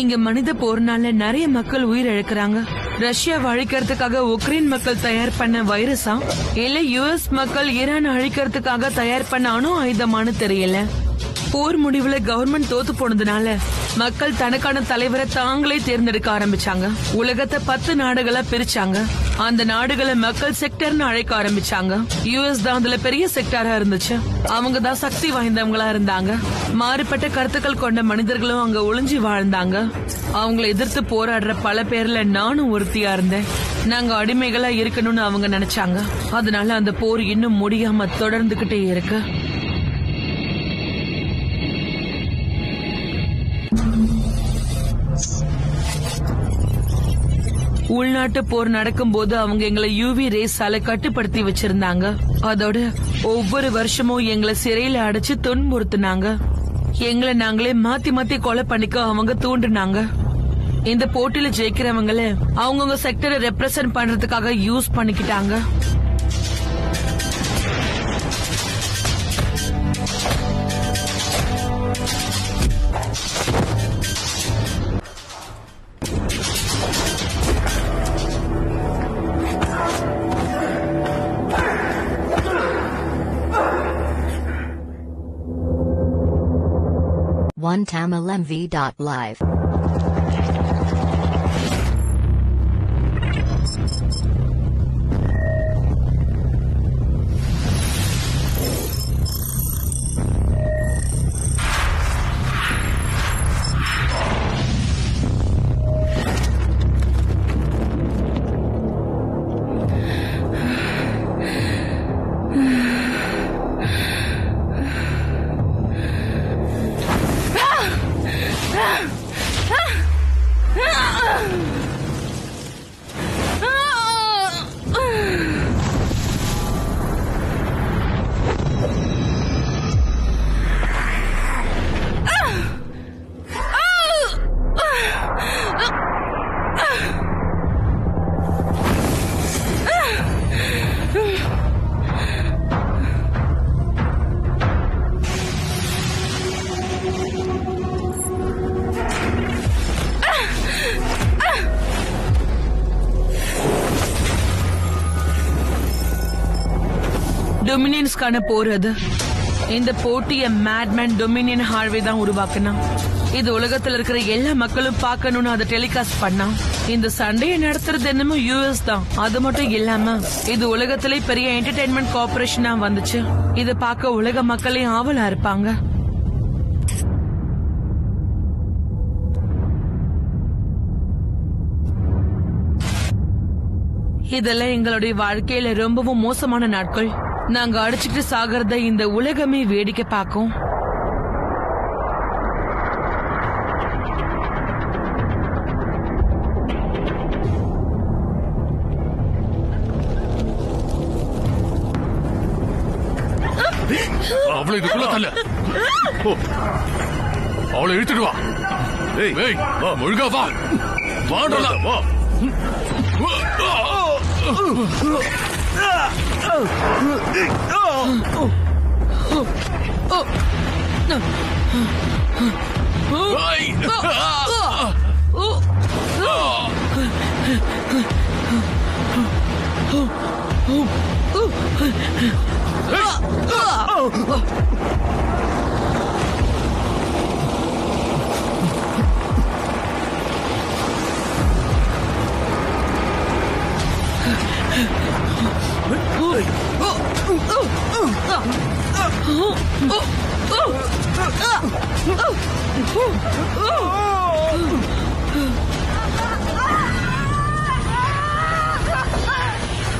இங்க மனித போர்னால நிறைய மக்கள் உயிரிழக்கிறாங்க. ரஷ்யாவை அழிக்கிறதுக்காக உக்ரைன் மக்கள் தயார் பண்ண வைரஸா இல்ல யுஎஸ் மக்கள் ஈரான் அழிக்கிறதுக்காக தயார் பண்ண அணு ஆயுதமானு தெரியல. போர் முடிவுல கவர்மெண்ட் தோத்து போனதுனால மக்கள் தனக்கான தலைவரை தாங்களே தேர்ந்தெடுக்க ஆரம்பிச்சாங்க. உலகத்தை 10 நாடுகளா பிரிச்சாங்க. அந்த நாடுகளை மக்கள் செக்டர்னு அழைக்க ஆரம்பிச்சாங்க. யுஎஸ் தான் அதுல பெரிய செக்டரா இருந்துச்சு. அவங்க தான் சக்தி வாய்ந்தவங்களா இருந்தாங்க. மாறுபட்ட கருத்துக்கள் கொண்ட மனிதர்களும் அங்க ஒளிஞ்சு வாழ்ந்தாங்க. அவங்களை எதிர்த்து போராடுற பல பேர்ல நானும் ஒருத்தியா இருந்தேன். நாங்க அடிமைகளா இருக்கணும்னு அவங்க நினைச்சாங்க. அதனால அந்த போர் இன்னும் முடியாம தொடர்ந்துகிட்டே இருக்கு. உள்நாட்டு போர் நடக்கும் போது அவங்க எங்களை யூவி ரேஸால கட்டுப்படுத்தி வச்சிருந்தாங்க. அதோட ஒவ்வொரு வருஷமும் எங்களை சிறையில அடைச்சு துன்புறுத்தினாங்க. எங்களை நாங்களே மாத்தி மாத்தி கொலை பண்ணிக்க அவங்க தூண்டுனாங்க. இந்த போட்டியில ஜெயிக்கிறவங்கள அவங்கவுங்க செக்டரை ரெப்ரசன்ட் பண்றதுக்காக யூஸ் பண்ணிக்கிட்டாங்க. OneTamilMV.live டொமினியன்ஸ்கான போர் அது. இந்த போட்டிய மேட்மேன் டொமினியன் ஹார்வே தான் உருவாக்குனா. இது உலகத்துல இருக்கிற எல்லா மக்களும் பார்க்கணும்னு அதை டெலிகாஸ்ட் பண்ணா. இந்த சண்டையை நடத்துறது என்னமோ யுஎஸ் தான். அது மட்டும் இல்லாம இது உலகத்திலே பெரிய என்டர்டைன்மெண்ட் கார்பரேஷனா வந்துச்சு. இத பார்க்க உலக மக்களே ஆவலா இருப்பாங்க. இதெல்லாம் எங்களுடைய வாழ்க்கையில ரொம்பவும் மோசமான நாட்கள். நாங்க அடிச்சுட்டு சாகிறத இந்த உலகமே வேடிக்கை பார்க்கும். அவளை இதுக்குள்ள தள்ள. அவளை இழுத்துட்டு வா. ஒழுங்கா வா. வாடல வா.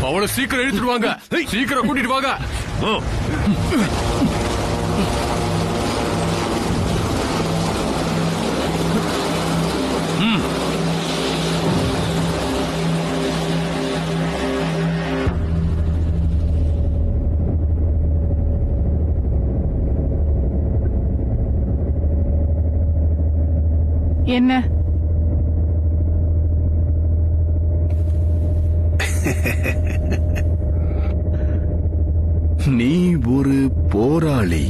அவளை சீக்கிரம் இழுத்துட்டு வாங்க. சீக்கிரம் கூட்டிட்டு வாங்க. என்ன நீ ஒரு போராளி.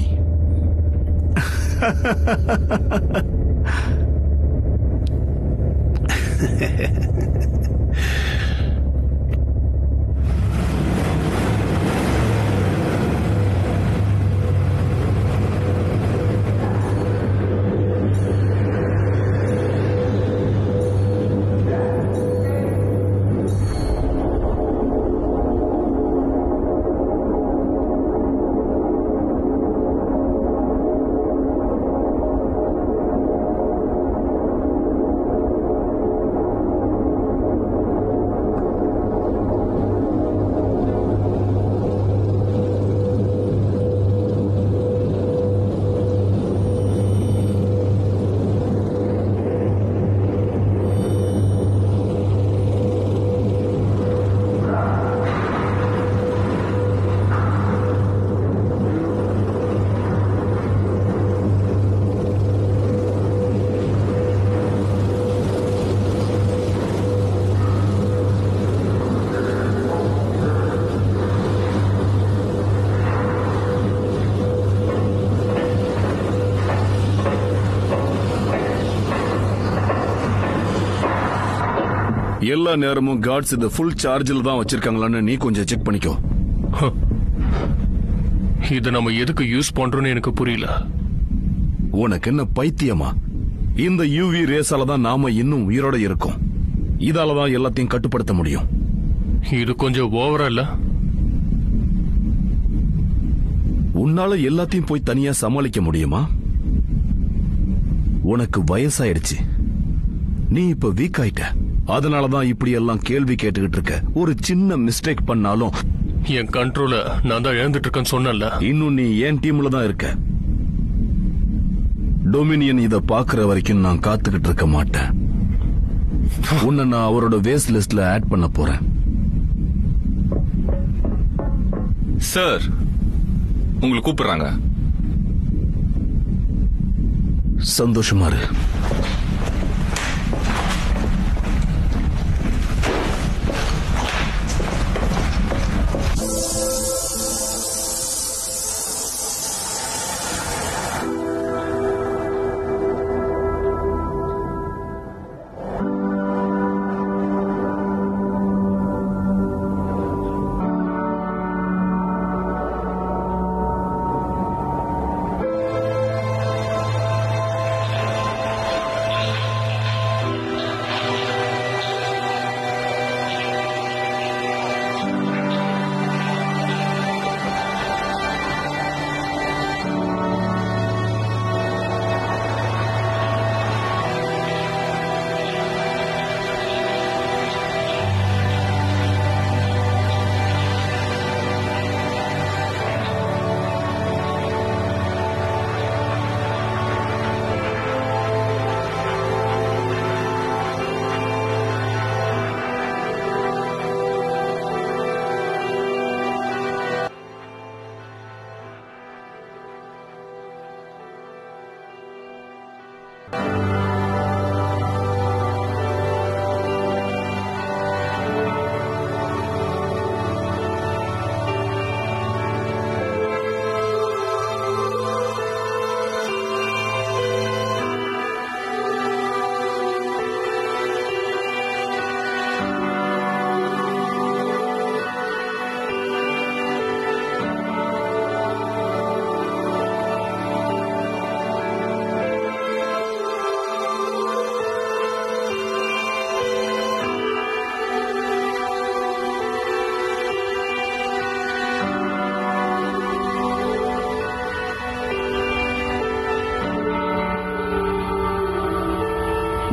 எல்லா நேரமும் கார்ட்ஸ் இது ஃபுல் சார்ஜில் தான் வச்சிருக்காங்களான்னு நீ கொஞ்சம் செக் பண்ணிக்கோ. இத நம்ம எதுக்கு யூஸ் பண்றோம்னு எனக்கு புரியல. உனக்கு என்ன பைத்தியமா? இந்த யூவி ரேஸால தான் நாம இன்னும் உயிரோட இருக்கோம். இதால தான் எல்லாத்தையும் கட்டுப்படுத்த முடியும். இது கொஞ்சம் ஓவரா இல்ல? உன்னால எல்லாத்தையும் போய் தனியா சமாளிக்க முடியுமா? உனக்கு வயசாயிடுச்சு. நீ இப்ப வீக் ஆயிட்ட. அதனாலதான் இப்படி எல்லாம் கேள்வி கேட்டுக்கிட்டு இருக்க. ஒரு சின்ன மிஸ்டேக் பண்ணாலும் என் கண்ட்ரோல நான் தான் இழந்துட்டு இருக்கேன்னு சொன்னல. இன்னும் நீ என் டீம்ல தான் இருக்க. டொமினியன் இத பாக்குற வரைக்கும் நான் காத்துக்கிட்டு இருக்க மாட்டேன். உன்னை நான் அவரோட வேஸ்ட் லிஸ்ட்ல ஆட் பண்ண போறேன். சார், உங்களை கூப்பிடுறாங்க. சந்தோஷமா இரு.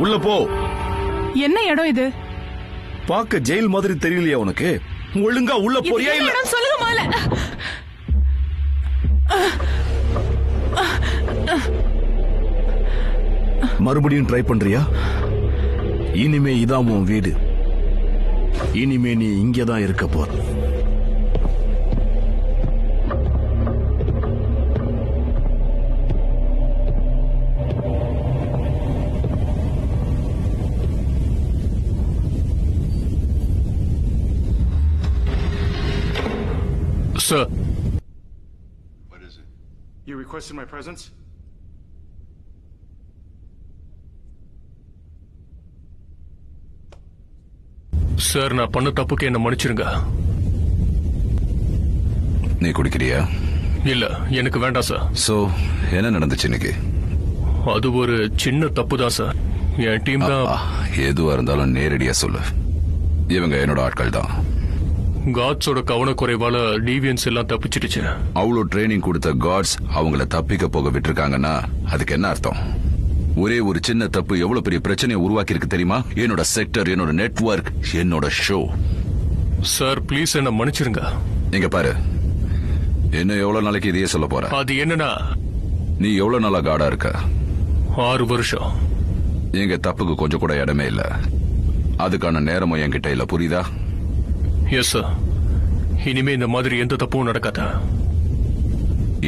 உள்ள போ. என்ன இடம் இது? பாக்க ஜெயில் மாதிரி தெரியலையா உனக்கு? ஒழுங்கா உள்ள போறியா இல்ல? சொல்லுங்க மால. மறுபடியும் ட்ரை பண்றியா? இனிமே இதான் உன் வீடு. இனிமே நீ இங்கதான் இருக்க போற. Sir. What is it? You requested my presence? Sir நான் பண்ண தப்புக்கு என்ன மன்னிச்சிருங்க. நீ குடிக்கிறியா? இல்ல, எனக்கு வேண்டாம் சார். சோ என்ன நடந்துச்சு இன்னைக்கு? அது ஒரு சின்ன தப்பு தான் சார். என் டீம் தான். எதுவா இருந்தாலும் நேரடியா சொல்லு. இவங்க என்னோட ஆட்கள் தான். காட்ஸோட கவனக்குறைவால டிவியன்ஸ் எல்லாம் தப்பிச்சிடுச்சு. அவ்வளோ ட்ரைனிங் கொடுத்த காட்ஸ் அவங்கள தப்பிக்க போக விட்டுருக்காங்கன்னா அதுக்கு என்ன அர்த்தம்? ஒரே ஒரு சின்ன தப்பு எவ்வளவு பெரிய பிரச்சனையை உருவாக்கி இருக்கு தெரியுமா? என்னோட செக்டர், என்னோட நெட்வொர்க், என்னோட ஷோ. சார் ப்ளீஸ் என்ன மன்னிச்சிருங்க. இங்க பாரு, என்ன எவ்வளவு நாளைக்கு இதையே சொல்ல போற? அது என்னன்னா, நீ எவ்வளவு நாளா காடா இருக்க? 6 வருஷம். எங்க தப்புக்கு கொஞ்சம் கூட இடமே இல்ல. அதுக்கான நேரமும் என்கிட்ட இல்ல, புரியுதா? Yes sir. இனிமே இந்த மாதிரி எந்த தப்பும் நடக்காத.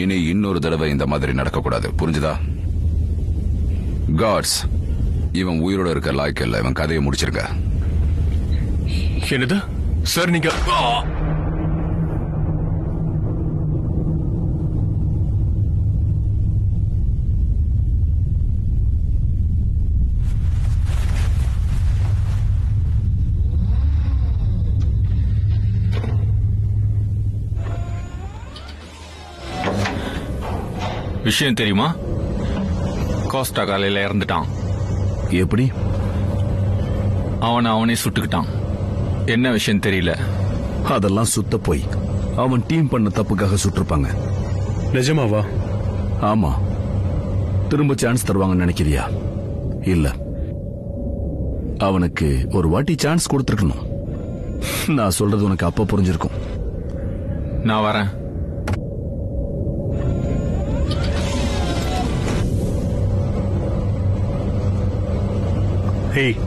இனி இன்னொரு தடவை இந்த மாதிரி நடக்க கூடாது, புரிஞ்சுதா? காட்ஸ், இவன் உயிரோட இருக்க லாய்க்கு இல்ல. இவன் கதையை முடிச்சிருக்க. என்னது சார்? நீங்க விஷயம் தெரியுமா? கோஸ்டா காலையில இறந்துட்டான். எப்படி? அவனே சுட்டுக்கிட்டான். என்ன விஷயம் தெரியல. அதெல்லாம் சுத்த போய். அவன் டீம் பண்ண தப்புக்காக சுட்டிருப்பாங்க. நிஜமாவா? ஆமா. திரும்ப சான்ஸ் தருவாங்கன்னு நினைக்கிறியா? இல்ல, அவனுக்கு ஒரு வாட்டி சான்ஸ் கொடுத்துருக்கணும். நான் சொல்றது உனக்கு அப்ப புரிஞ்சிருக்கும். நான் வரேன். ஹேய்,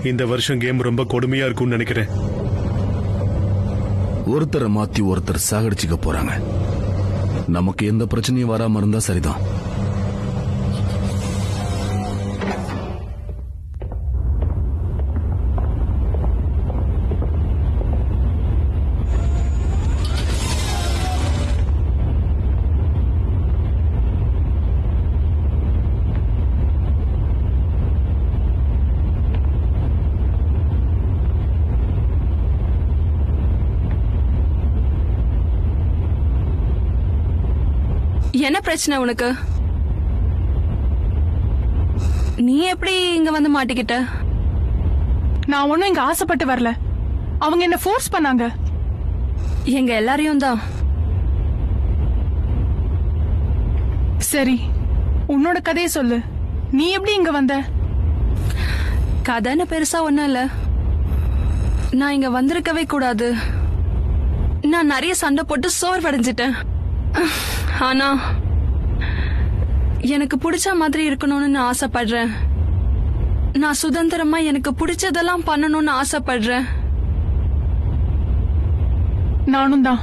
இந்த வருஷம் கேம் ரொம்ப கொடுமையா இருக்கும்னு நினைக்கிறேன். ஒருத்தரை மாத்தி ஒருத்தர் சாகடிச்சுக்க போறாங்க. நமக்கு எந்த பிரச்சனையும் வராம இருந்தா சரிதான். என்ன பிரச்சனை உனக்கு? நீ எப்படி இங்க வந்து மாட்டிக்கிட்ட? நான் ஒண்ணும் இங்க ஆசைப்பட்டு வரல. அவங்க என்ன ஃபோர்ஸ் பண்ணாங்க. எங்க எல்லாரையும் தான். சரி, உன்னோட கதையை சொல்லு. நீ எப்படி இங்க வந்த? கதைன்னு பெருசா ஒண்ணும் இல்ல. நான் இங்க வந்திருக்கவே கூடாது. நான் நிறைய சண்டை போட்டு சோர்வடைஞ்சிட்டேன். ஆனா எனக்கு பிடிச்ச மாதிரி இருக்கணும்னு நான் ஆசைப்படுறேன். நான் சுதந்திரமா எனக்கு பிடிச்சதெல்லாம் பண்ணணும்னு ஆசைப்படுறேன். நானும் தான்.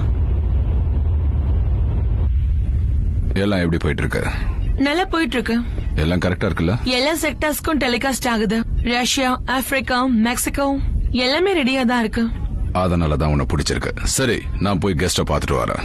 எல்லாம் எப்படி போயிட்டு இருக்கு? நல்லா போயிட்டு இருக்கு. எல்லாம் கரெக்டா இருக்குல்ல? எல்லா செக்டர்ஸ்க்கும் டெலிகாஸ்ட் ஆகுது. ரஷ்யா, ஆப்பிரிக்கா, மெக்சிகோ எல்லாமே ரெடியா தான் இருக்கு. அதனாலதான் உன்னை பிடிச்சிருக்கு. சரி, நான் போய் கெஸ்ட பாத்துட்டு வரேன்.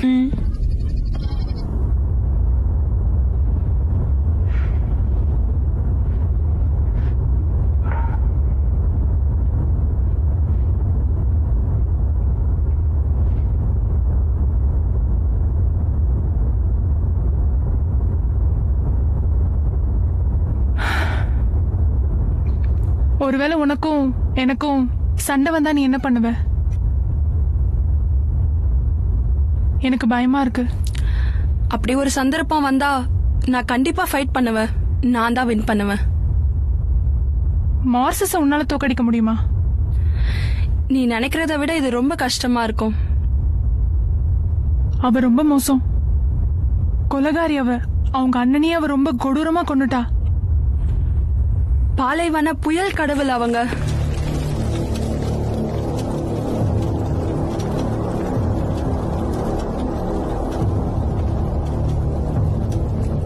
ஒருவேளை உனக்கும் எனக்கும் சண்டை வந்தா நீ என்ன பண்ணுவ? எனக்கு பயமா இருக்கு. அப்படி ஒரு சந்தர்ப்பம் வந்தா நான் கண்டிப்பா ஃபைட் பண்ணுவேன். நான் தான் வின் பண்ணுவேன். மார்சஸ உன்னால தோக்கடிக்க முடியுமா? நீ நினைக்கிறத விட இது ரொம்ப கஷ்டமா இருக்கும். அவ ரொம்ப மோசம். கொலகாரி அவ. அவங்க அண்ணனையே அவ ரொம்ப கொடூரமா கொன்னுட்டா. பாலைவன புயல் கடவுள் அவங்க.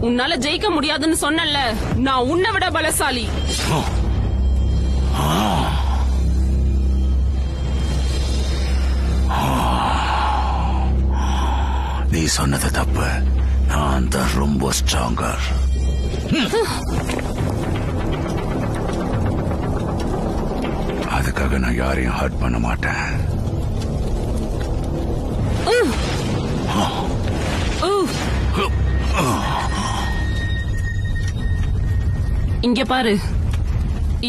உன்னால ஜெயிக்க முடியாதுன்னு சொன்னல. நான் உன்னை விட பலசாலி. நீ சொன்னது தப்பு. நான் தான் ரொம்ப ஸ்ட்ராங்கர். அதுக்காக நான் யாரையும் ஹர்ட் பண்ண மாட்டேன். இங்க பாரு,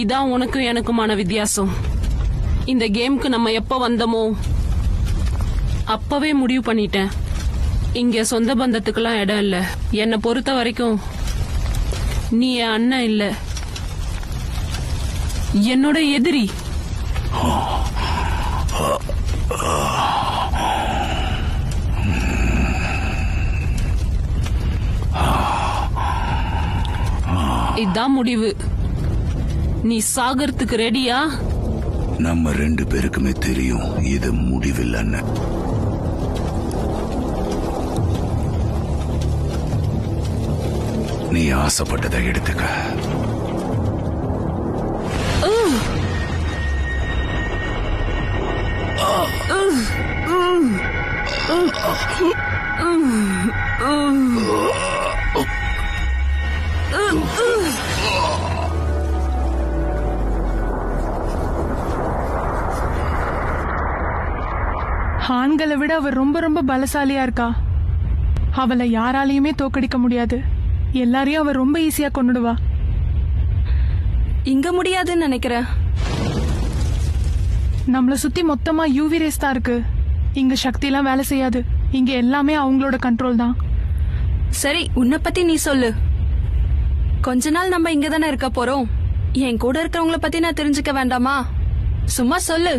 இதான் உனக்கும் எனக்குமான வித்தியாசம். இந்த கேம்க்கு நம்ம எப்ப வந்தோமோ அப்பவே முடிவு பண்ணிட்டேன். இங்க சொந்த பந்தத்துக்கெல்லாம் இடம் இல்ல. என்னை பொறுத்த வரைக்கும் நீ என் அண்ணன் இல்ல, என்னோட எதிரி. இதான் முடிவு. நீ சாகறதுக்கு ரெடியா? நம்ம 2 பேருக்குமே தெரியும் இது முடிவில்லைன்னு. நீ ஆசைப்பட்டதை எடுத்துக்க. ஆண்களை விட அவ ரொம்ப ரொம்ப பலசாலியா இருக்கா. அவளை யாராலையுமே தோக்கடிக்க முடியாது. எல்லாரையும் அவ ரொம்ப ஈஸியா கொன்னுடுவா. இங்க முடியாதுன்னு நினைக்கிறேன். நம்மள சுத்தி மொத்தமா யூவி ரேஸ் தான் இருக்கு. இங்க சக்தி எல்லாம் வேலை செய்யாது. இங்க எல்லாமே அவங்களோட கண்ட்ரோல் தான். சரி, உன்னை பத்தி நீ சொல்லு. கொஞ்ச நாள் நம்ம இங்க தானே இருக்க போறோம். என் கூட இருக்கிறவங்கள பத்தி நான் தெரிஞ்சுக்க வேண்டாமா? சும்மா சொல்லு.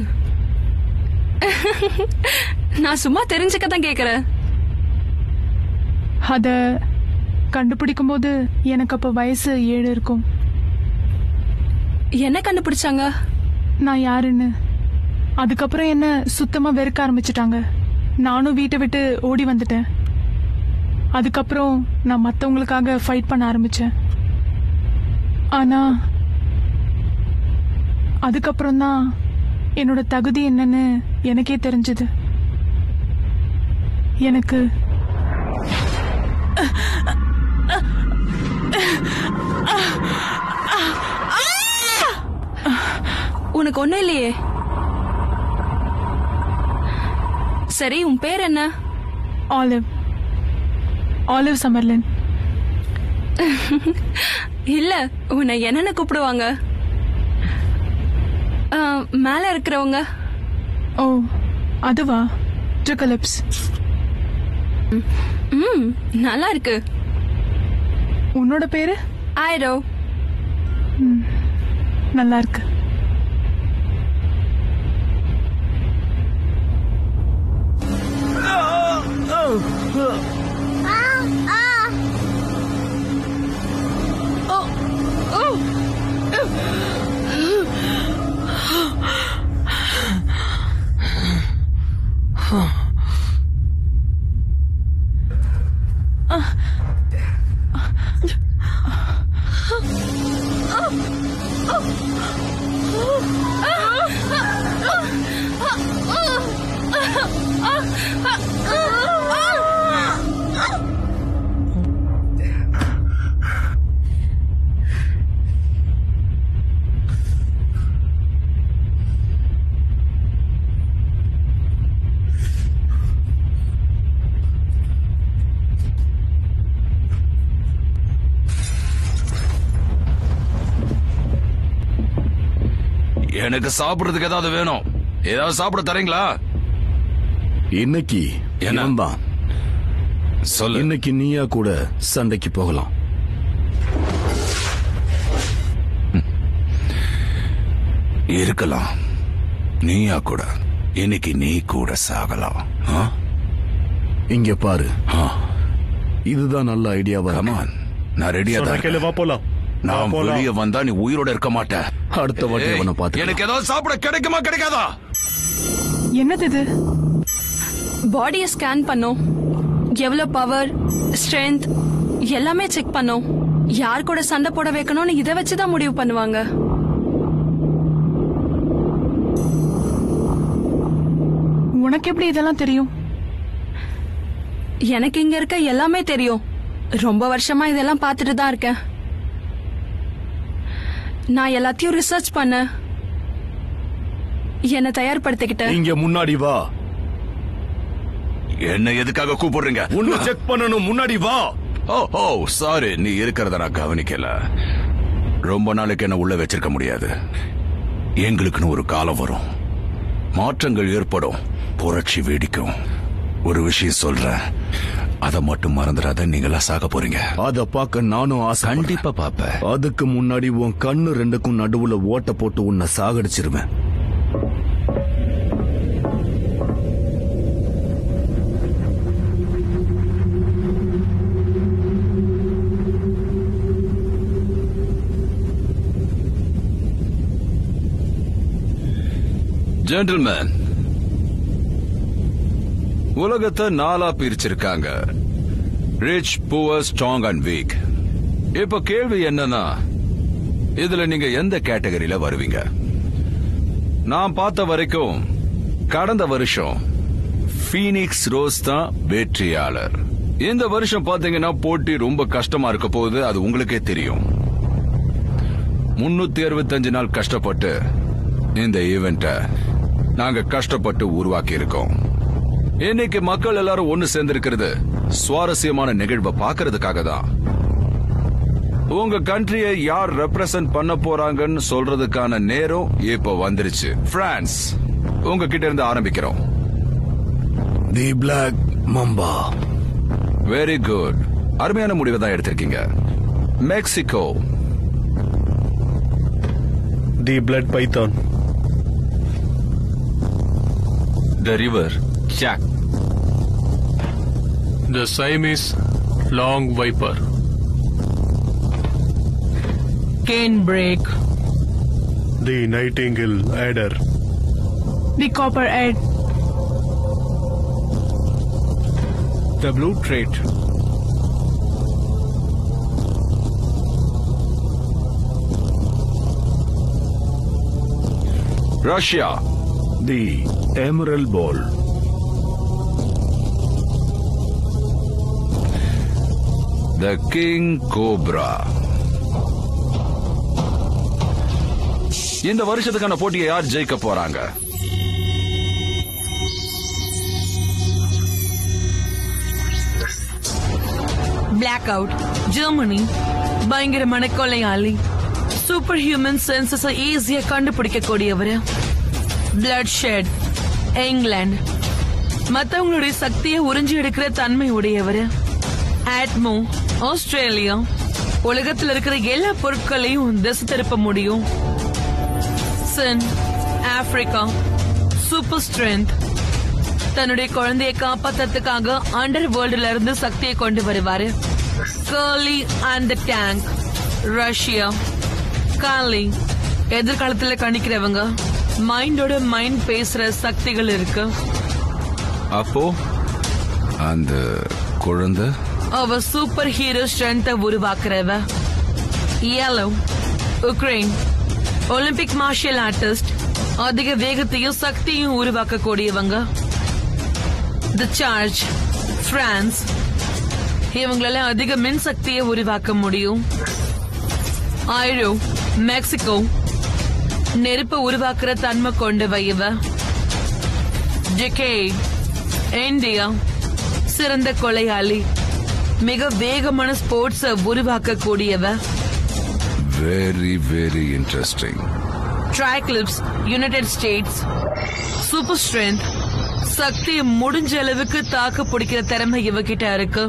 நான் சும்மா தெரிஞ்சுக்க தான் கேக்குறேன். அத கண்டுபிடிக்கும் போது எனக்கு அப்ப வயசு 7 இருக்கும். என்ன கண்டுபிடிச்சாங்க? நான் யாருன்னு. அதுக்கப்புறம் என்ன சுத்தமா வெறுக்க ஆரம்பிச்சிட்டாங்க. நானும் வீட்டை விட்டு ஓடி வந்துட்டேன். அதுக்கப்புறம் நான் மத்தவங்களுக்காக ஃபைட் பண்ண ஆரம்பிச்சேன். ஆனா அதுக்கப்புறம் தான் என்னோட தகுதி என்னன்னு எனக்கே தெரிஞ்சது. எனக்கு உனக்கு ஒண்ணும் இல்லையே. சரி, உன் பேர் என்ன? ஆலிவ். ஆலிவ் சமர்லின். இல்ல, உன்னை என்னன்னு கூப்பிடுவாங்க? மேல இருக்கிறவங்க? ஓ, அதுவா? ட்ரிகலிப்ஸ். நல்லா இருக்கு. உன்னோட பேரு? ஐரோ. நல்லா இருக்கு. எனக்கு சாப்பிடுறதுக்கு ஏதாவது வேணும். ஏதாவது சாப்பிட தரீங்களா? இன்னைக்கு என்னதான் சொல்லு. இன்னைக்கு நீயா கூட சண்டைக்கு போகலாம். இருக்கலாம். நீயா கூட. இன்னைக்கு நீ கூட சாகலாம். இங்க பாரு, இதுதான் நல்ல ஐடியாவா? கமான், நான் ரெடியா தான். போலாம். நான் வெளியே வந்தா நீ உயிரோட இருக்க மாட்டேன். அடுத்த வாட்டி அவனை பார்த்து. எனக்கு ஏதாவது சாப்பிட கிடைக்குமா கிடைக்காதா? என்னது இது? பாடியை ஸ்கேன் பண்ணோம். எவ்வளவு பவர், ஸ்ட்ரென்த் எல்லாமே செக் பண்ணோம். யார் கூட சண்டை போட வைக்கணும்னு இதை வச்சுதான் முடிவு பண்ணுவாங்க. உனக்கு எப்படி இதெல்லாம் தெரியும்? எனக்கு இங்க இருக்க எல்லாமே தெரியும். ரொம்ப வருஷமா இதெல்லாம் பார்த்துட்டு தான் இருக்கேன். நான் எல்லாத்தையும் ரிசர்ச் பண்ண. என்ன தயார்படுத்திக்கிட்ட. இங்க முன்னாடி வா. என்ன எதுக்காக கூப்பிடுறீங்க? உன்னை செக் பண்ணணும், முன்னாடி வா. ஓ சாரி, நீ இருக்கிறத நான் கவனிக்கல. ரொம்ப நாளைக்கு என்ன உள்ள வச்சிருக்க முடியாது. எங்களுக்குன்னு ஒரு காலம் வரும், மாற்றங்கள் ஏற்படும், புரட்சி வெடிக்கும். ஒரு விஷயம் சொல்றேன், அத மட்டும் மறந்துடாத. நீங்களா சாக போறீங்க. அத பாக்க நானும் ஆசை. கண்டிப்பா பாப்பேன். அதுக்கு முன்னாடி உன் கண்ணு ரெண்டுக்கும் நடுவுல ஓட்ட போட்டு உன்னை சாகடிச்சிருவேன். ஜென்டில்மேன், உலகத்தை 4 பிரிச்சிருக்காங்க. Rich, poor, strong and week. இப்ப கேள்வி என்னன்னா, இதுல நீங்க எந்த கேட்டகரியில வருவீங்க? நான் பார்த்த வரைக்கும் கடந்த வருஷம் ஃபீனிக்ஸ் ரோஸ் தான் வெற்றியாளர். இந்த வருஷம் பாத்தீங்கன்னா போட்டி ரொம்ப கஷ்டமா இருக்க போகுது, அது உங்களுக்கே தெரியும். 365 நாள் கஷ்டப்பட்டு இந்த ஈவெண்ட்டை நாங்க கஷ்டப்பட்டு உருவாக்கி இருக்கோம். இன்னைக்கு மக்கள் எல்லாரும் ஒன்னு சேர்ந்திருக்கிறது சுவாரஸ்யமான நிகழ்வை பாக்குறதுக்காக தான். உங்க கண்ட்ரியை யார் ரெப்ரசன்ட் பண்ண போறாங்கன்னு சொல்றதுக்கான நேரம் இப்ப வந்துருச்சு. பிரான்ஸ், உங்ககிட்ட இருந்து ஆரம்பிக்கிறோம். The black mamba. Very good, அருமையான முடிவை தான் எடுத்திருக்கீங்க. Mexico. The blood python. The river Jack. The Siamese long viper. Cane break. The nightingale adder. The copper head. The blue trait. Russia. The emerald ball. The king cobra. இந்த வருஷத்துக்கான போட்டியை யார் ஜெயிக்க போறாங்க? Black out, Germany. பயங்கரமான கொலையாளி. Super human senses ஈஸியா கண்டுபிடிக்கக்கூடியவர். Blood shed, England. மத்தவங்களுடைய சக்தியை உறிஞ்சி எடுக்கிற தன்மை உடையவர். ஆட்மோ, ஆஸ்திரேலியா. உலகத்தில் இருக்கிற எல்லா பொருட்களையும் திசை திருப்ப முடியும். Sun, Africa. Super strength. தன்னுடைய குழந்தையை காப்பாத்துறதுக்காக அண்டர் வேர்ல்டுல இருந்து சக்தியை கொண்டு வருவாரு. Curly and tank, Russia. Kali, எதிர்காலத்துல கணிக்கிறவங்க. மைண்டோட மைண்ட் பேசுற சக்திகள் இருக்கு. அப்போ அந்த குழந்தை அவ சூப்பர் ஹீரோ ஸ்ட்ரென்த்தை உருவாக்குறவ. yellow, Ukraine. Olympic martial artist. அதிக வேகத்தையும் சக்தியும் உருவாக்கக்கூடியவங்க. தி சார்ஜ், பிரான்ஸ். இவங்களால அதிக மின் சக்தியை உருவாக்க முடியும். ஐரோ, மெக்சிகோ. நெருப்பு உருவாக்குற தன்மை கொண்டவ இவ. ஜெகேட், இந்தியா. சிறந்த கொலையாளி. மிக வேகமான ஸ்போர்ட்ஸ் உருவாக்கக்கூடியவ. Very very interesting. ட்ரைக்ளிப்ஸ், யுனைடெட் ஸ்டேட்ஸ். Super strength. சக்தி முடிஞ்ச அளவுக்கு தாக்கு பிடிக்கிற திறமை இவகிட்ட இருக்கு.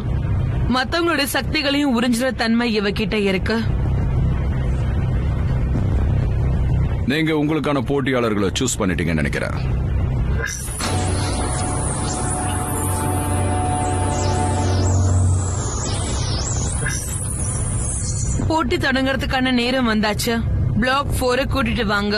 மத்தவங்களுடைய சக்திகளையும் உறிஞ்சுற தன்மை இவகிட்ட இருக்கு. நீங்க உங்களுக்கான போட்டியாளர்களை சூஸ் பண்ணிட்டீங்கன்னு நினைக்கிறேன். போட்டி தொடங்குறதுக்கான நேரம் வந்தாச்சு. பிளாக் 4 கூட்டிட்டு வாங்க.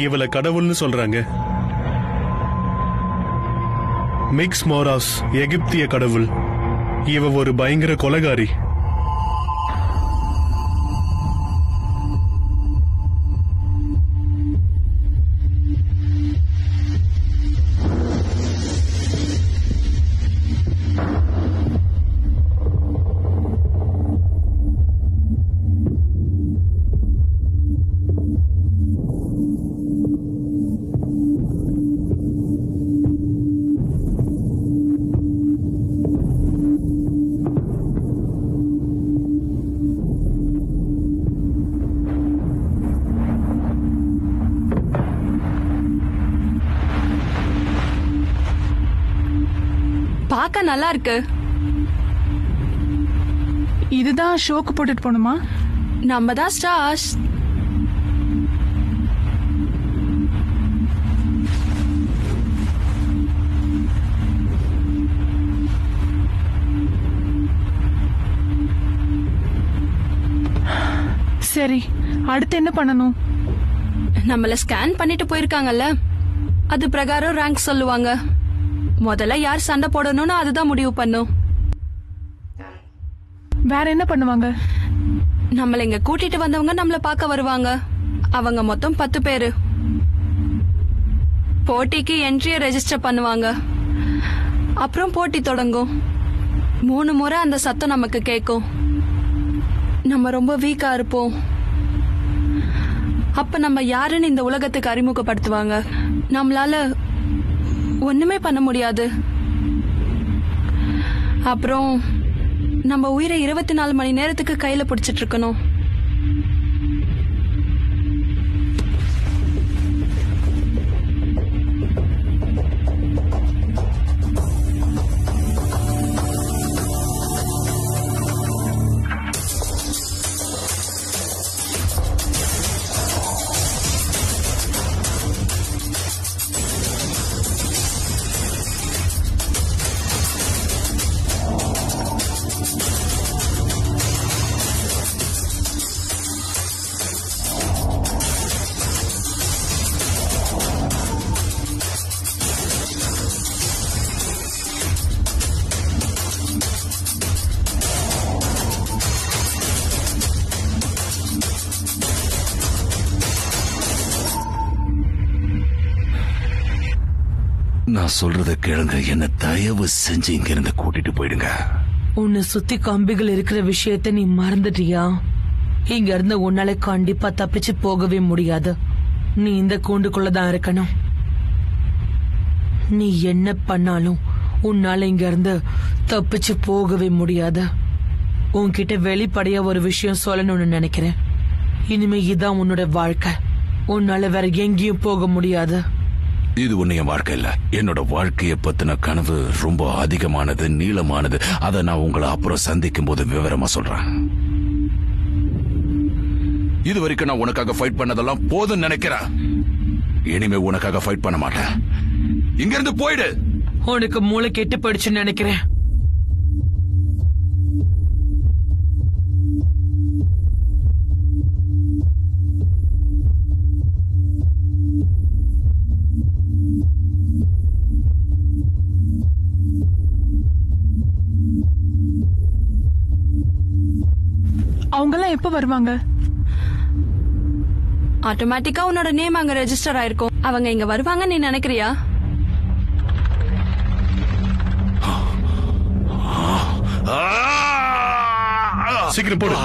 இவளை கடவுள்னு சொல்றாங்க. மிக்ஸ் மோராஸ் எகிப்திய கடவுள். இவ ஒரு பயங்கர கொலைகாரி. பார்க்க நல்லா இருக்கு. இதுதான் ஷோக்கு போட்டுட்டு போணுமா? நம்ம தான் ஸ்டார்ஸ். சரி, அடுத்து என்ன பண்ணணும்? நம்மள ஸ்கேன் பண்ணிட்டு போயிருக்காங்கல்ல, அது பிரகாரம் ரேங்க் சொல்லுவாங்க. முதல்ல யார் சண்டை போடணும்னு அதுதான் முடிவு பண்ணும். வேற என்ன பண்ணுவாங்க? நம்மள இங்க கூட்டிட்டு வந்தவங்க நம்மள பார்க்க வருவாங்க. அவங்க மொத்தம் 10 பேரு. போட்டிக்கு என்ட்ரிய ரெஜிஸ்டர் பண்ணுவாங்க. அப்புறம் போட்டி தொடங்கும். 3 முறை அந்த சத்தம் நமக்கு கேட்கும். நம்ம ரொம்ப வீக்கா இருப்போம். அப்ப நம்ம யாருன்னு இந்த உலகத்துக்கு அறிமுகப்படுத்துவாங்க. நம்மளால ஒண்ணுமே பண்ண முடியாது. அப்புறம் நம்ம உயிரை 24 மணி நேரத்துக்கு கையில பிடிச்சிட்டு இருக்கணும். நான் சொல்றத கேளுங்க. என்ன தயவு செஞ்சு இங்க இருந்து கூட்டிட்டு போயிடுங்க. உன்னை சுத்தி கம்பிகள் இருக்கிற விஷயத்த நீ மறந்துட்டியா? இங்க இருந்து உன்னால கண்டிப்பா தப்பிச்சு போகவே முடியாது. நீ இந்த கூண்டுக்குள்ளதான் இருக்கணும். நீ என்ன பண்ணாலும் உன்னால இங்க இருந்து தப்பிச்சு போகவே முடியாது. உன்கிட்ட வெளிப்படையா ஒரு விஷயம் சொல்லணும்னு நினைக்கிறேன். இனிமே இதான் உன்னோட வாழ்க்கை. உன்னால வேற எங்கேயும் போக முடியாது. இது ஒண்ணு என் வாழ்க்கை இல்ல. என்னோட வாழ்க்கைய பத்தின கனவு ரொம்ப அதிகமானது, நீளமானது. அதை நான் உங்களை அப்புறம் சந்திக்கும் போது விவரமா சொல்றேன். இது வரைக்கும் நான் உனக்காக ஃபைட் பண்ணதெல்லாம் போதும் நினைக்கிறேன். இனிமே உனக்காக ஃபைட் பண்ண மாட்டேன். இங்க இருந்து போயிடு. உனக்கு மூளை கெட்டு போயிடுச்சுன்னு நினைக்கிறேன். அவங்கெல்லாம் எப்ப வருவாங்க? ஆட்டோமேட்டிக்கா உன்னோட நேம் அங்க ரெஜிஸ்டர் ஆயிருக்கும். அவங்க இங்க வருவாங்க நீ நினைக்கிறியா? சீக்கிரம் போடு.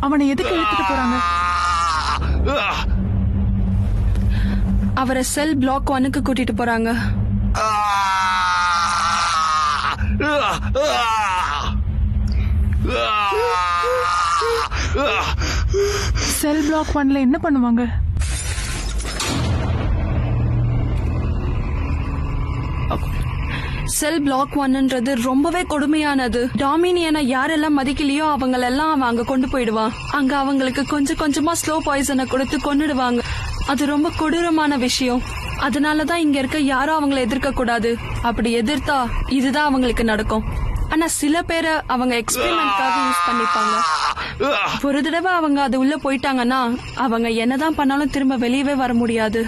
அவனை எதுக்கு இழுத்துட்டு போறாங்க? அவரை செல் பிளாக் 1க்கு கூட்டிட்டு போறாங்க. செல் பிளாக் 1ல என்ன பண்ணுவாங்க? செல் பிளாக் 1ன்றது ரொம்பவே கொடுமையானது. டாமினியனை யாரெல்லாம் மதிக்கலையோ அவங்களெல்லாம் அவன் அங்க கொண்டு போயிடுவான். அங்க அவங்களுக்கு கொஞ்சம் கொஞ்சமா ஸ்லோ பாய்சனை கொடுத்து கொன்னுடுவாங்க. அது ரொம்ப கொடூரமான விஷயம். அதனாலதான் இங்க இருக்க யாரும் அவங்கள எதிர்க்க கூடாது. அப்படி எதிர்த்தா இதுதான் அவங்களுக்கு நடக்கும். ஆனா சில பேரை அவங்க எக்ஸ்பெரிமெண்ட்காக யூஸ் பண்ணிப்பாங்க. ஒரு தடவை அவங்க அது உள்ள போயிட்டாங்கன்னா அவங்க என்னதான் பண்ணாலும் திரும்ப வெளியவே வர முடியாது.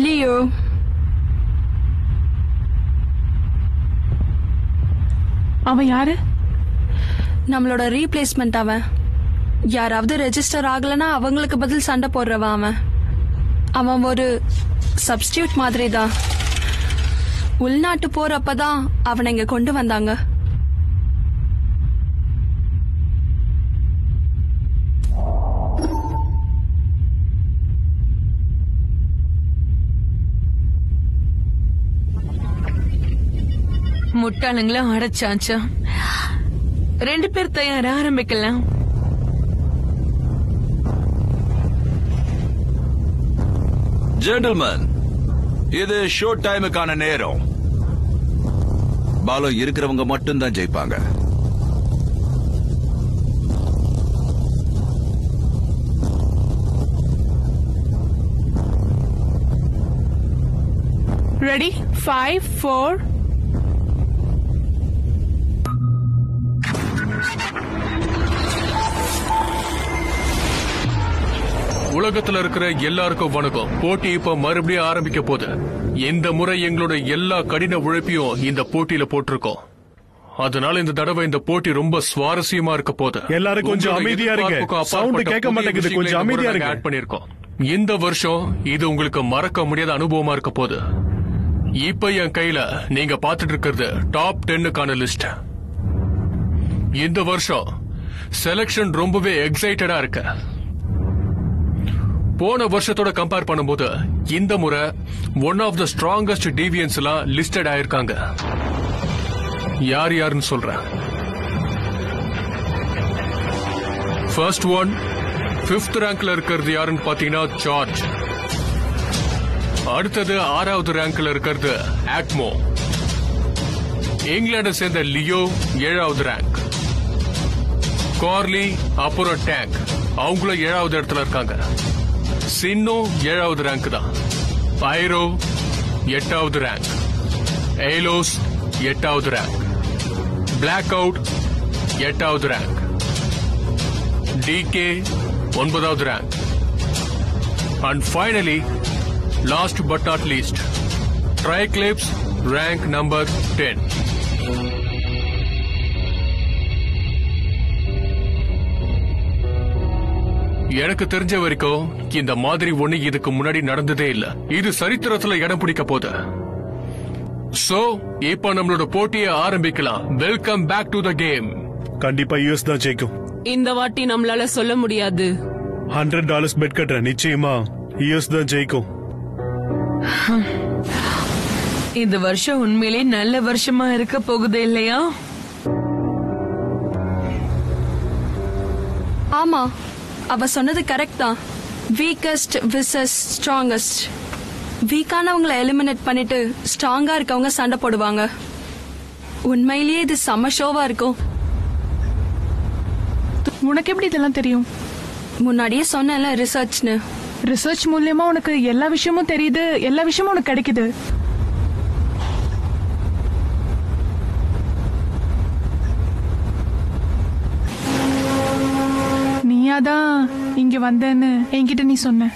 லியோ, அவன் யாரு? நம்மளோட ரீப்ளேஸ்மெண்ட். அவன் யாராவது ரெஜிஸ்டர் ஆகலன்னா அவங்களுக்கு பதில் சண்டை போடுறவன். அவன் ஒரு சப்ஸ்டியூட் மாதிரி தான். உள்நாட்டு போறப்பதான் அவனை இங்க கொண்டு வந்தாங்க. முட்டாளுங்களா அடைச்சாச்சா? 2 பேர் தயார ஆரம்பிக்கலாம். ஜென்டில்மேன், இது ஷோ டைமுக்கான நேரம். பாலம் இருக்கிறவங்க மட்டும்தான் ஜெயிப்பாங்க. ரெடி? 5, 4. உலகத்துல இருக்கிற எல்லாருக்கும் வணக்கம். போட்டி இப்ப மறுபடியும் ஆரம்பிக்க போகுது. இந்த முறை எங்களோட எல்லா கடின உழைப்பையும் இந்த போட்டியில போட்டிருக்கோம். அதனால இந்த தடவை இந்த போட்டி ரொம்ப சுவாரஸ்யமா இருக்க போகுது. எல்லாரும் கொஞ்சம் அமைதியா இருங்க. சவுண்ட் கேட்க மாட்டேங்குது. கொஞ்சம் அமைதியா இருங்க. ஆட் பண்ணிருக்கோம். இந்த வருஷம் இது உங்களுக்கு மறக்க முடியாத அனுபவமா இருக்க போகுது. இப்ப என் கையில நீங்க பாத்துட்டு இருக்கிறது டாப் 10க்கான லிஸ்ட். இந்த வருஷம் செலக்ஷன் ரொம்பவே எக்ஸைட்டடா இருக்கு. போன வருஷத்தோட கம்பேர் பண்ணும்போது இந்த முறை one of the strongest deviance எல்லாம் லிஸ்டட் ஆயிருக்காங்க. யார் யாருன்னு சொல்றேன். ஃபர்ஸ்ட் ஒன் 5th ரேங்க்ல இருக்கிறது யாருன்னு பாத்தீங்கன்னா ஜார்ஜ். அடுத்தது 6வது ரேங்க்ல இருக்கிறது ஆட்மோ. இங்கிலாண்டை சேர்ந்த லியோ 7வது ரேங்க். கார்லி அப்புறம் டேங்க் அவங்களும் 7வது இடத்துல இருக்காங்க. சின்னோ 7வது ரேங்க் தான். பைரோ 8வது ரேங்க். ஏலோஸ் 8வது ரேங்க். பிளாக் அவுட் 8வது ரேங்க். டிகே 9வது rank. And finally last but not least ட்ரைக்ளிப்ஸ் ரேங்க் நம்பர் 10. எனக்கு தெரிஞ்ச வரைக்கும் இந்த மாதிரி ஒண்ணு இதுக்கு முன்னாடி நடந்ததே இல்ல. இது சரித்திரத்துல இடம் பிடிக்க போகுது. சோ இப்ப நம்மளோட போட்டியை ஆரம்பிக்கலாம். Welcome back to the game. கண்டிப்பா யூஎஸ் தான் ஜெயிக்கும். இந்த வாட்டி நம்மளால சொல்ல முடியாது. $100 பெட் கட்டுறேன். நிச்சயமா யூஎஸ் தான் ஜெயிக்கும். இந்த வருஷம் உண்மையிலே நல்ல வருஷமா இருக்க போகுது இல்லையா? ஆமா, அவ சொன்னது கரெக்ட் தான். Weakest versus strongest. வீக்கானவங்களை எலிமினேட் பண்ணிட்டு ஸ்ட்ராங்கா இருக்கவங்க சண்டை போடுவாங்க. உண்மையிலேயே இது செம ஷோவா இருக்கும். உனக்கு எப்படி இதெல்லாம் தெரியும்? முன்னாடியே சொன்னேன்ல, ரிசர்ச்னு. ரிசர்ச் மூலியமா உனக்கு எல்லா விஷயமும் தெரியுது, எல்லா விஷயமும் உனக்கு கிடைக்குது. நீயாதான் இங்க வந்தேன்னு என்கிட்ட நீ சொன்ன.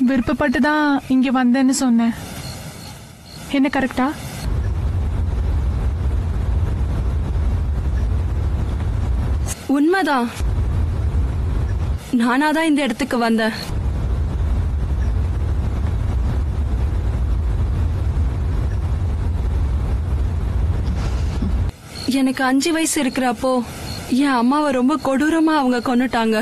விருப்பப்பட்டுதான் இங்க வந்தேன்னு சொன்ன. என்ன கரெக்டா? உண்மைதான். நானாதான் இந்த இடத்துக்கு வந்தேன். எனக்கு 5 வயசு இருக்கிறப்போ என் அம்மாவை ரொம்ப கொடூரமா அவங்க கொன்னுட்டாங்க.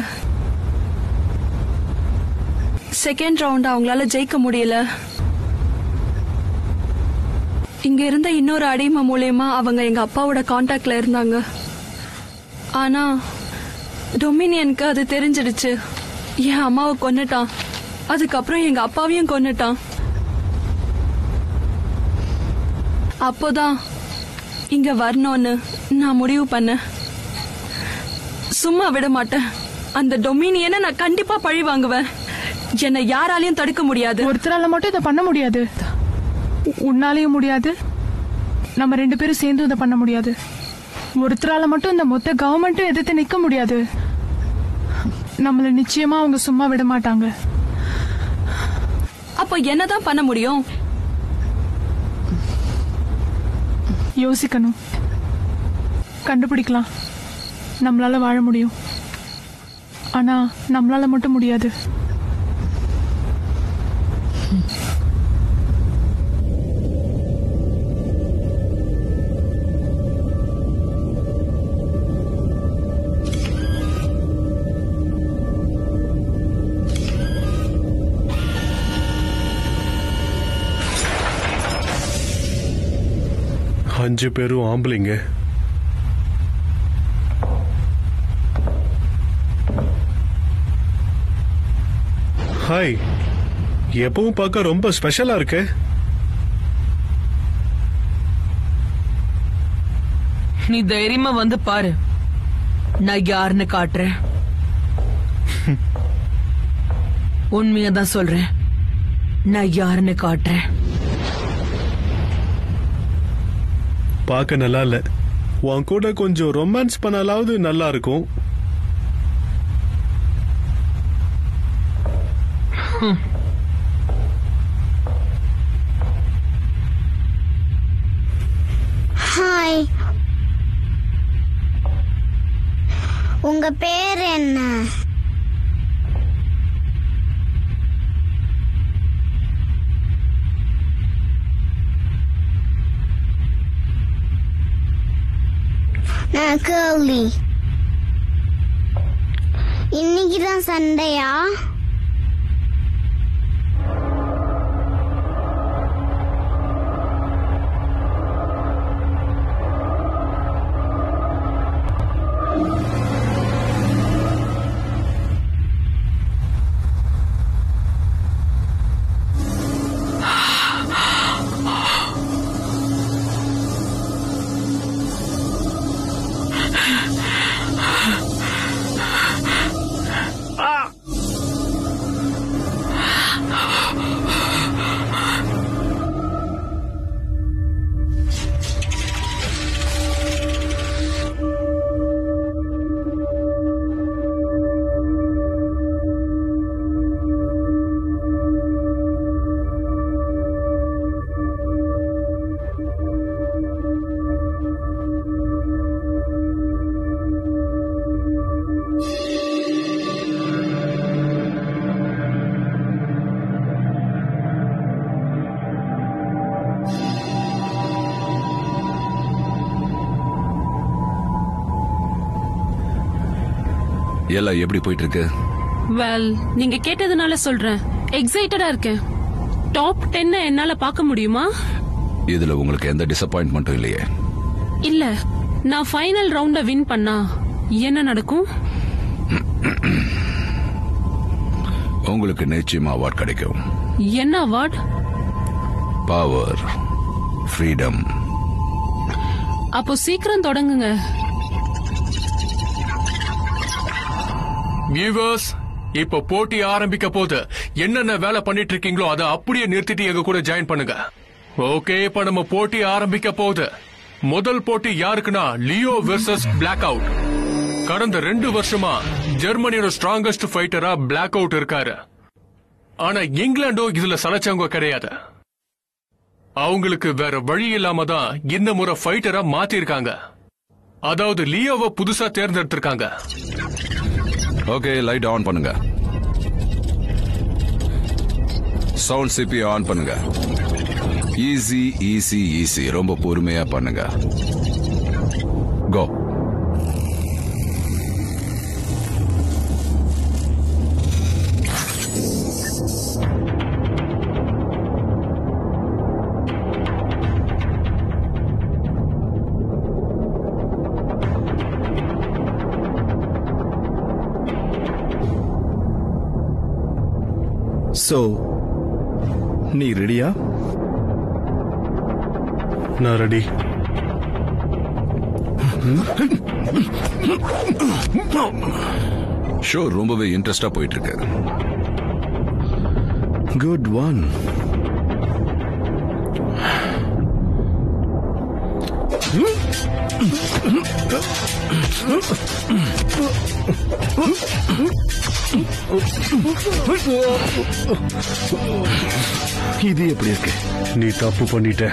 செகண்ட் ரவுண்ட் அவங்களால ஜெயிக்க முடியல. இங்க இருந்த இன்னொரு அடிமை மூலியமா அவங்க எங்க அப்பாவோட கான்டாக்ட்ல இருந்தாங்க. ஆனா டொமினியனுக்கு அது தெரிஞ்சிடுச்சு. என் அம்மாவை கொன்னுட்டான். அதுக்கப்புறம் எங்க அப்பாவையும் கொன்னுட்டான். அப்போதான் இங்க வரணும்னு நான் முடிவு பண்ணேன். சும்மா விட மாட்டேன். அந்த டொமினியனை நான் கண்டிப்பா பழி வாங்குவேன். என்னை யாராலையும் தடுக்க முடியாது. ஒருத்தரால மட்டும் இதை பண்ண முடியாது. உன்னாலையும் முடியாது. நம்ம 2 பேரும் சேர்ந்து இதை பண்ண முடியாது. ஒருத்தரால மட்டும் இந்த மொத்த கவர்மெண்ட்டும் எதிர்த்து நிக்க முடியாது. நம்மள நிச்சயமா அவங்க சும்மா விட மாட்டாங்க. அப்ப என்னதான் பண்ண முடியும்? யோசிக்கணும். கண்டுபிடிக்கலாம். நம்மளால வாழ முடியும். ஆனா நம்மளால மட்டும் முடியாது. அஞ்சு பேரும் ஆம்பளைங்க. ஹாய், எப்பவும் பார்க்க ரொம்ப ஸ்பெஷலா இருக்கு. நீ தைரியமா வந்து பாரு. நான் யாருன்னு காட்டுறேன். உண்மையாதான் சொல்றேன். நான் யாருன்னு காட்டுறேன். பார்க்க நல்லா இல்ல. உன் கூட கொஞ்சம் ரொமான்ஸ் பண்ணலாவது நல்லா இருக்கும். ஹாய், உங்க பேர் என்ன? நான் கேர்லி. இன்னைக்குதான் சண்டையா? எல்லாம் எப்படி போயிட்டு இருக்கு? வெல், நீங்க கேட்டதுனால சொல்றேன். எக்ஸைட்டடா இருக்கேன். டாப் 10 என்னால பார்க்க முடியுமா? இதுல உங்களுக்கு எந்த டிசப்பாயின்ட்மெண்ட்டும் இல்லையே? இல்ல. நான் ஃபைனல் ரவுண்ட வின் பண்ணா என்ன நடக்கும்? உங்களுக்கு நிச்சயமா அவார்ட் கிடைக்கும். என்ன அவார்ட்? Power, freedom. அப்போ சீக்கிரம் தொடங்குங்க. வியூவர்ஸ், இப்ப போட்டி ஆரம்பிக்க போது என்னென்ன வேலை பண்ணிட்டு இருக்கீங்களோ அதை அப்படியே நிறுத்திட்டு எங்க கூட ஜாயின் பண்ணுங்க. ஓகே, இப்ப நம்ம போட்டி ஆரம்பிக்க போகுது. முதல் போட்டி யாருக்குன்னா லியோ வெர்சஸ் பிளாக் அவுட். கடந்த 2 வருஷமா ஜெர்மனியோட ஸ்ட்ராங்கஸ்ட் ஃபைட்டரா பிளாக் அவுட் இருக்காரு. ஆனா இங்கிலாண்டோ இதுல சலைச்சவங்க கிடையாது. அவங்களுக்கு வேற வழி இல்லாம தான் இந்த முறை ஃபைட்டரா மாத்திருக்காங்க. அதாவது லியோவை புதுசா தேர்ந்தெடுத்திருக்காங்க. ஓகே, லைட் ஆன் பண்ணுங்க. சவுண்ட் சிபி ஆன் பண்ணுங்க. Easy easy easy. ரொம்ப பொறுமையா பண்ணுங்க. கோ. சோ நீ ரெடியா? நான் ரெடி. ஷோ ரொம்பவே இன்ட்ரெஸ்டா போயிட்டு இருக்கு. Good one. இது எப்படி இருக்கு? நீ தப்பு பண்ணிட்ட.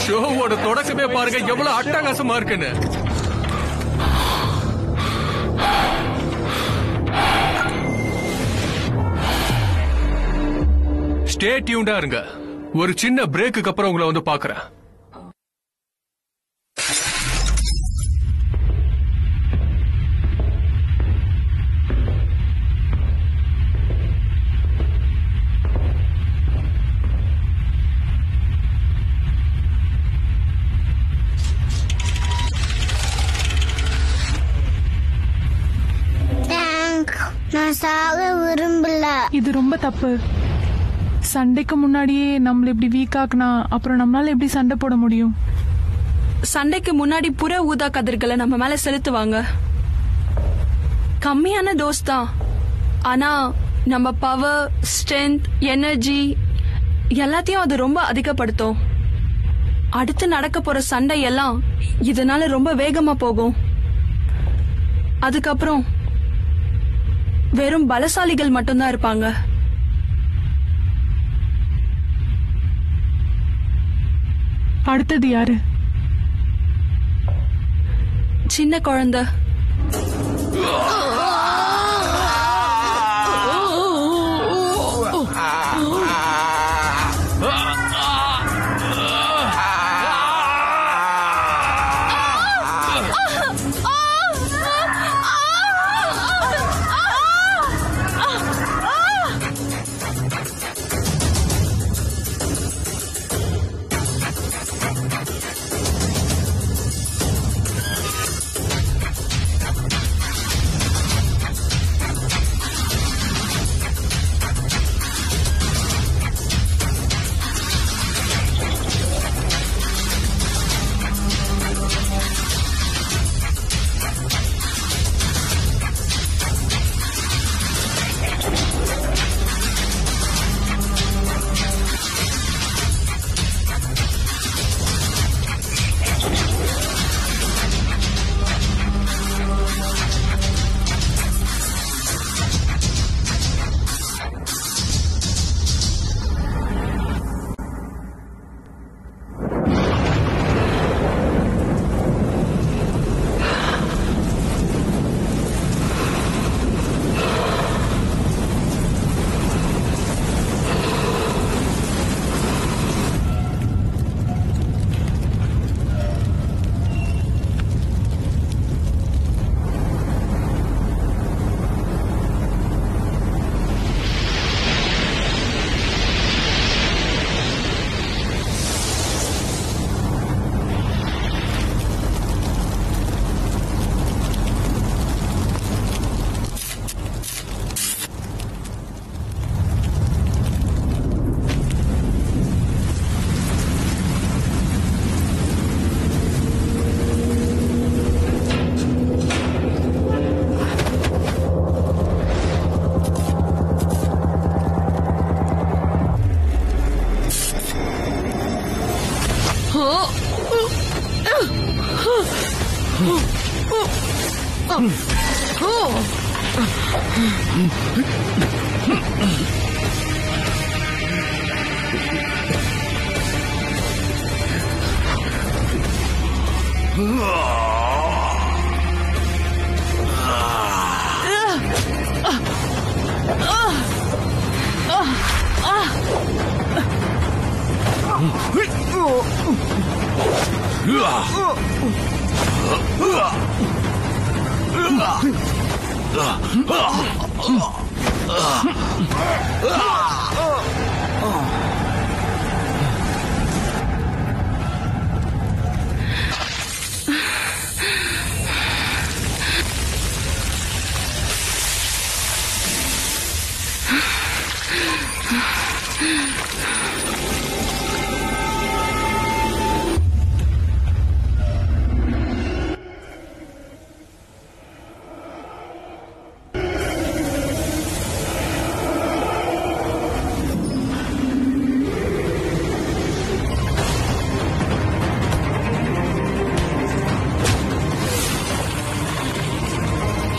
ஷோவோட தொடக்கமே பாருங்க எவ்வளவு அட்டகாசமா இருக்குன்னு. ஸ்டே டியூன்டா இருங்க. ஒரு சின்ன பிரேக்குக்கு அப்புறம் உங்களை வந்து பாக்குறேன். நான் சாக விரும்பல. இது ரொம்ப தப்பு. சண்டைக்கு முன்னாடியே நம்மள இப்படி வீக் ஆக்குனா அப்புறம் நம்மளால எப்படி சண்டை போட முடியும்? சண்டைக்கு முன்னாடி புற ஊதா கதிர்களை நம்ம மேல செலுத்துவாங்க. கம்மியான டோஸ் தான், ஆனா நம்ம பவர், ஸ்ட்ரென்த், எனர்ஜி எல்லாத்தையும் அது ரொம்ப அதிகப்படுத்தும். அடுத்து நடக்க போற சண்டை எல்லாம் இதனால ரொம்ப வேகமா போகும். அதுக்கப்புறம் வெறும் பலசாலிகள் மட்டும்தான் இருப்பாங்க. அடுத்தது யாரு? சின்ன குழந்தை.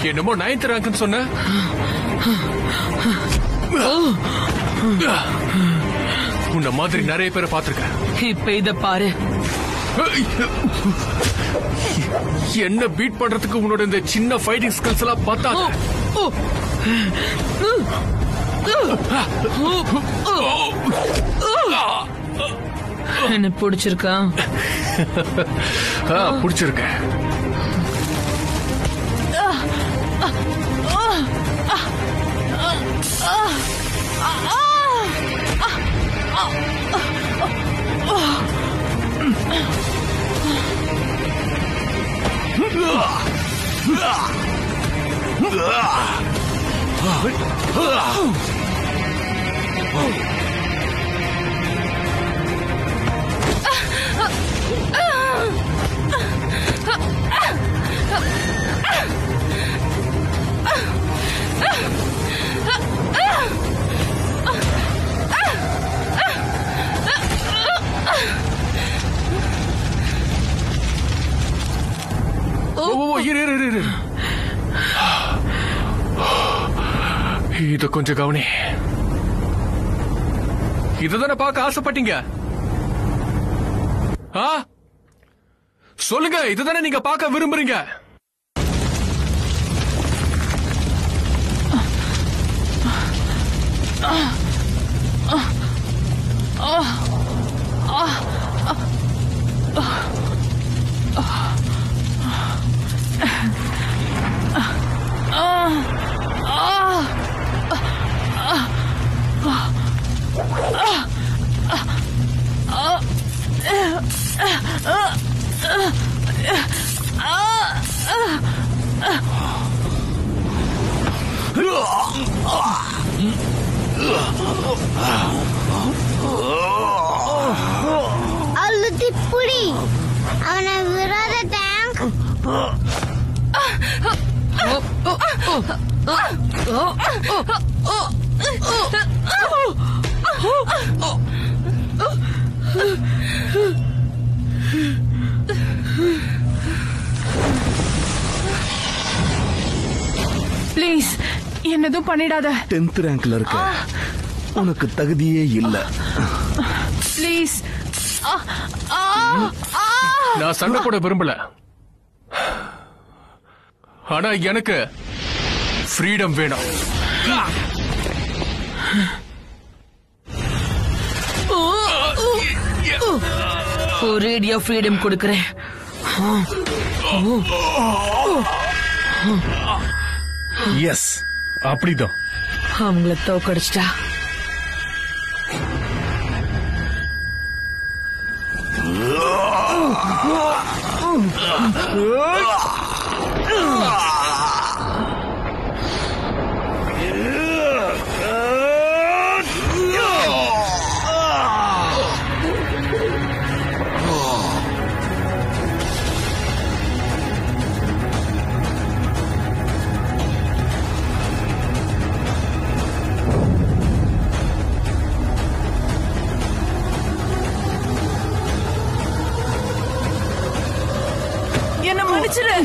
என்னமோ 9th ரேங்க்னு சொன்ன. உன்ன மாதிரி நிறைய பேரை பார்த்திருக்கேன். இப்ப இத பாரு. என்ன பீட் பண்றதுக்கு உன்னோட இந்த சின்ன ஃபைட்டிங் ஸ்கில்ஸ் எல்லாம் பத்தாது. என்ன பிடிச்சிருக்கா? பிடிச்சிருக்க. இது கொஞ்சம் கவனி. இதுதானே பார்க்க ஆசைப்பட்டீங்க? சொல்லுங்க, இதுதானே நீங்க பார்க்க விரும்புறீங்க? அழுத்தி புடி அவனை விராத டேங்க். ப்ளீஸ் என்னதும் பண்ணிடாத. 10th ரேங்க்ல இருக்க, உனக்கு தகுதியே இல்ல. ப்ளீஸ். நான் சண்டை போட விரும்பல, ஆனா எனக்கு ஃப்ரீடம் வேணும். ரேடியோ ஃப்ரீடம் கொடுக்கிறேன். எஸ், அப்படிதான். அவங்கள தோக்கடிச்சிட்டா. என்ன மன்னிச்சிரு.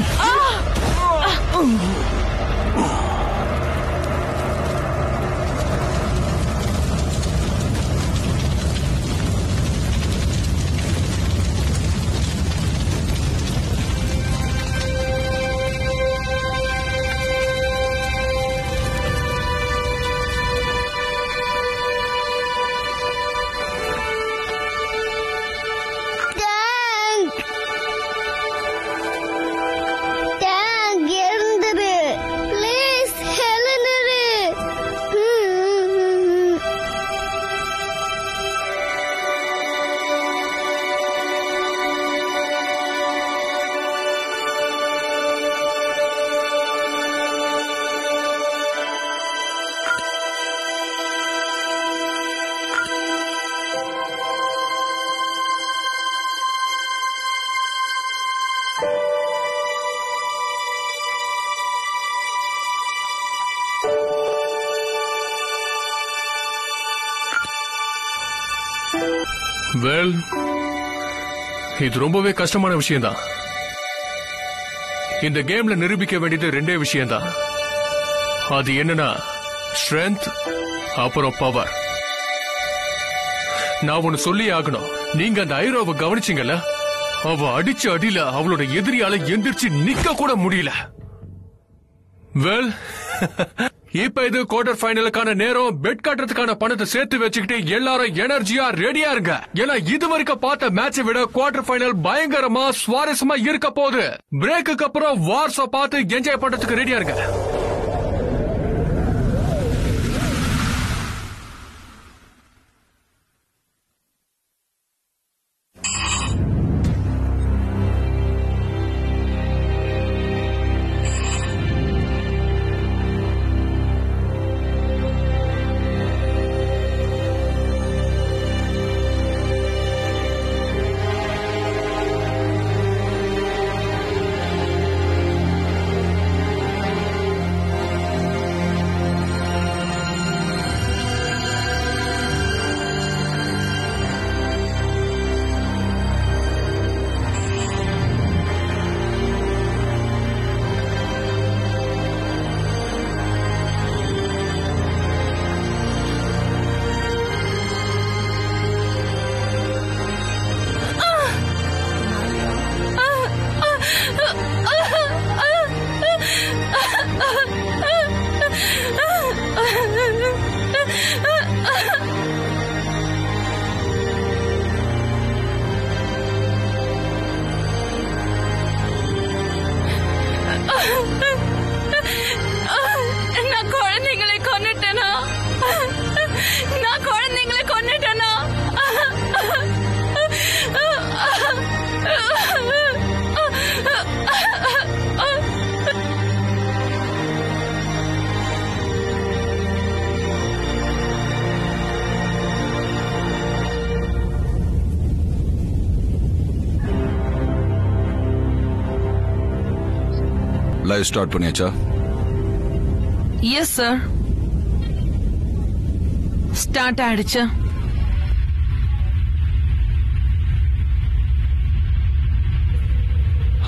வெல், இது ரொம்பவே கஷ்டமான விஷயம்தான். இந்த கேம்ல நிரூபிக்க வேண்டியது ரெண்டே விஷயம்தான். அது என்னன்னா ஸ்ட்ரென்த் அப்புறம் பவர். நான் ஒன்னு சொல்லி ஆகணும். நீங்க அந்த ஐரோவை கவனிச்சீங்கல்ல? அவ அடிச்ச அடியில அவளோட எதிரியால எந்திரிச்சு நிக்க கூட முடியல. வெல், இப்ப இது குவார்டர் ஃபைனலுக்கான நேரம். பெட் காட்டுறதுக்கான பணத்தை சேர்த்து வச்சுக்கிட்டு எல்லாரும் எனர்ஜியா ரெடியா இருங்க. ஏன்னா இது வரைக்கும் பார்த்த மேட்சை விட குவார்டர் ஃபைனல் பயங்கரமா சுவாரஸ்யமா இருக்க போகுது. பிரேக்குக்கு அப்புறம் வார்ஸ பார்த்து என்ஜாய் பண்றதுக்கு ரெடியா இருங்க. லைவ் ஸ்டார்ட் பண்ணியாச்சா? எஸ் சார், ஸ்டார்ட் ஆயிடுச்சு.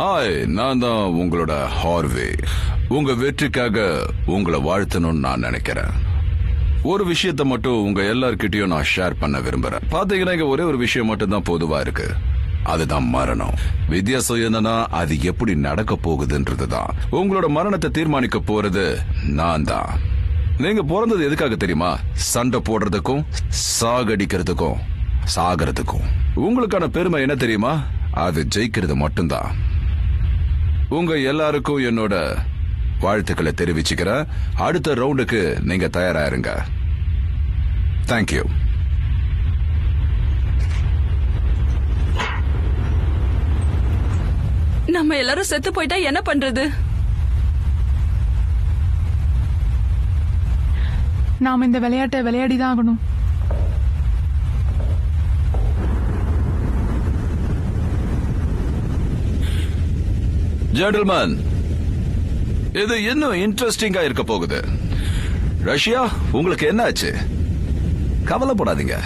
ஹாய், நான் தான் உங்களோட ஹார்வே. உங்க வெற்றிக்காக உங்களை வாழ்த்தணும்னு நான் நினைக்கிறேன். ஒரு விஷயத்த மட்டும் உங்க எல்லார்கிட்டயும் நான் ஷேர் பண்ண விரும்புறேன். பாத்தீங்கன்னா இங்க ஒரே ஒரு விஷயம் மட்டும் தான் பொதுவா இருக்கு. அதுதான் மரணம். வித்தியாசம் என்னன்னா அது எப்படி நடக்க போகுதுன்றதுதான். உங்களோட மரணத்தை தீர்மானிக்க போறது நான் தான். நீங்க பிறந்தது எதுக்காக தெரியுமா? சண்டை போடுறதுக்கும் சாகடிக்கிறதுக்கும் சாகிறதுக்கும். உங்களுக்கான பெருமை என்ன தெரியுமா? அது ஜெயிக்கிறது மட்டும்தான். உங்க எல்லாருக்கும் என்னோட வாழ்த்துக்களை தெரிவிச்சுக்கிறேன். அடுத்த ரவுண்டுக்கு நீங்க தயாராயிருங்க. தேங்க்யூ. நம்ம எல்லாரும் செத்து போயிட்டா என்ன பண்றது? நாம இந்த விளையாட்டை விளையாடிதான் ஆகணும். ஜென்டில்மேன், இது இன்னும் இன்ட்ரெஸ்டிங்கா இருக்க போகுது. ரஷ்யா, உங்களுக்கு என்ன ஆச்சு? கவலைப்படாதீங்க.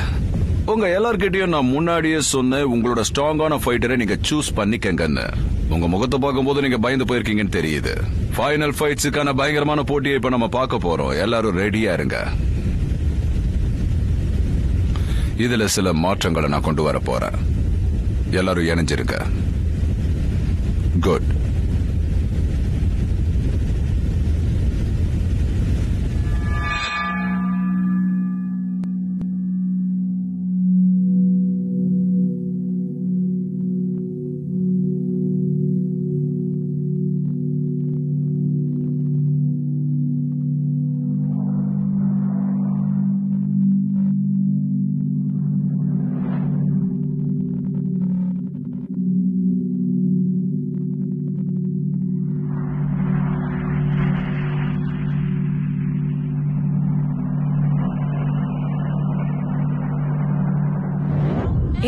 உங்க எல்லார்கிட்டயும் நான் முன்னாடியே சொன்னேன், உங்களோட ஸ்ட்ராங்கான ஃபைட்டரை நீங்க சூஸ் பண்ணிக்கங்கன்னு. உங்க முகத்தை பார்க்கும்போது நீங்க பயந்து போயிருக்கீங்கன்னு தெரியுது. ஃபைனல் ஃபைட்ஸுக்கான பயங்கரமான போட்டியை இப்ப நம்ம பார்க்க போறோம். எல்லாரும் ரெடியா இருங்க. இதுல சில மாற்றங்களை நான் கொண்டு வர போறேன். எல்லாரும் இணைஞ்சிருங்க. குட்.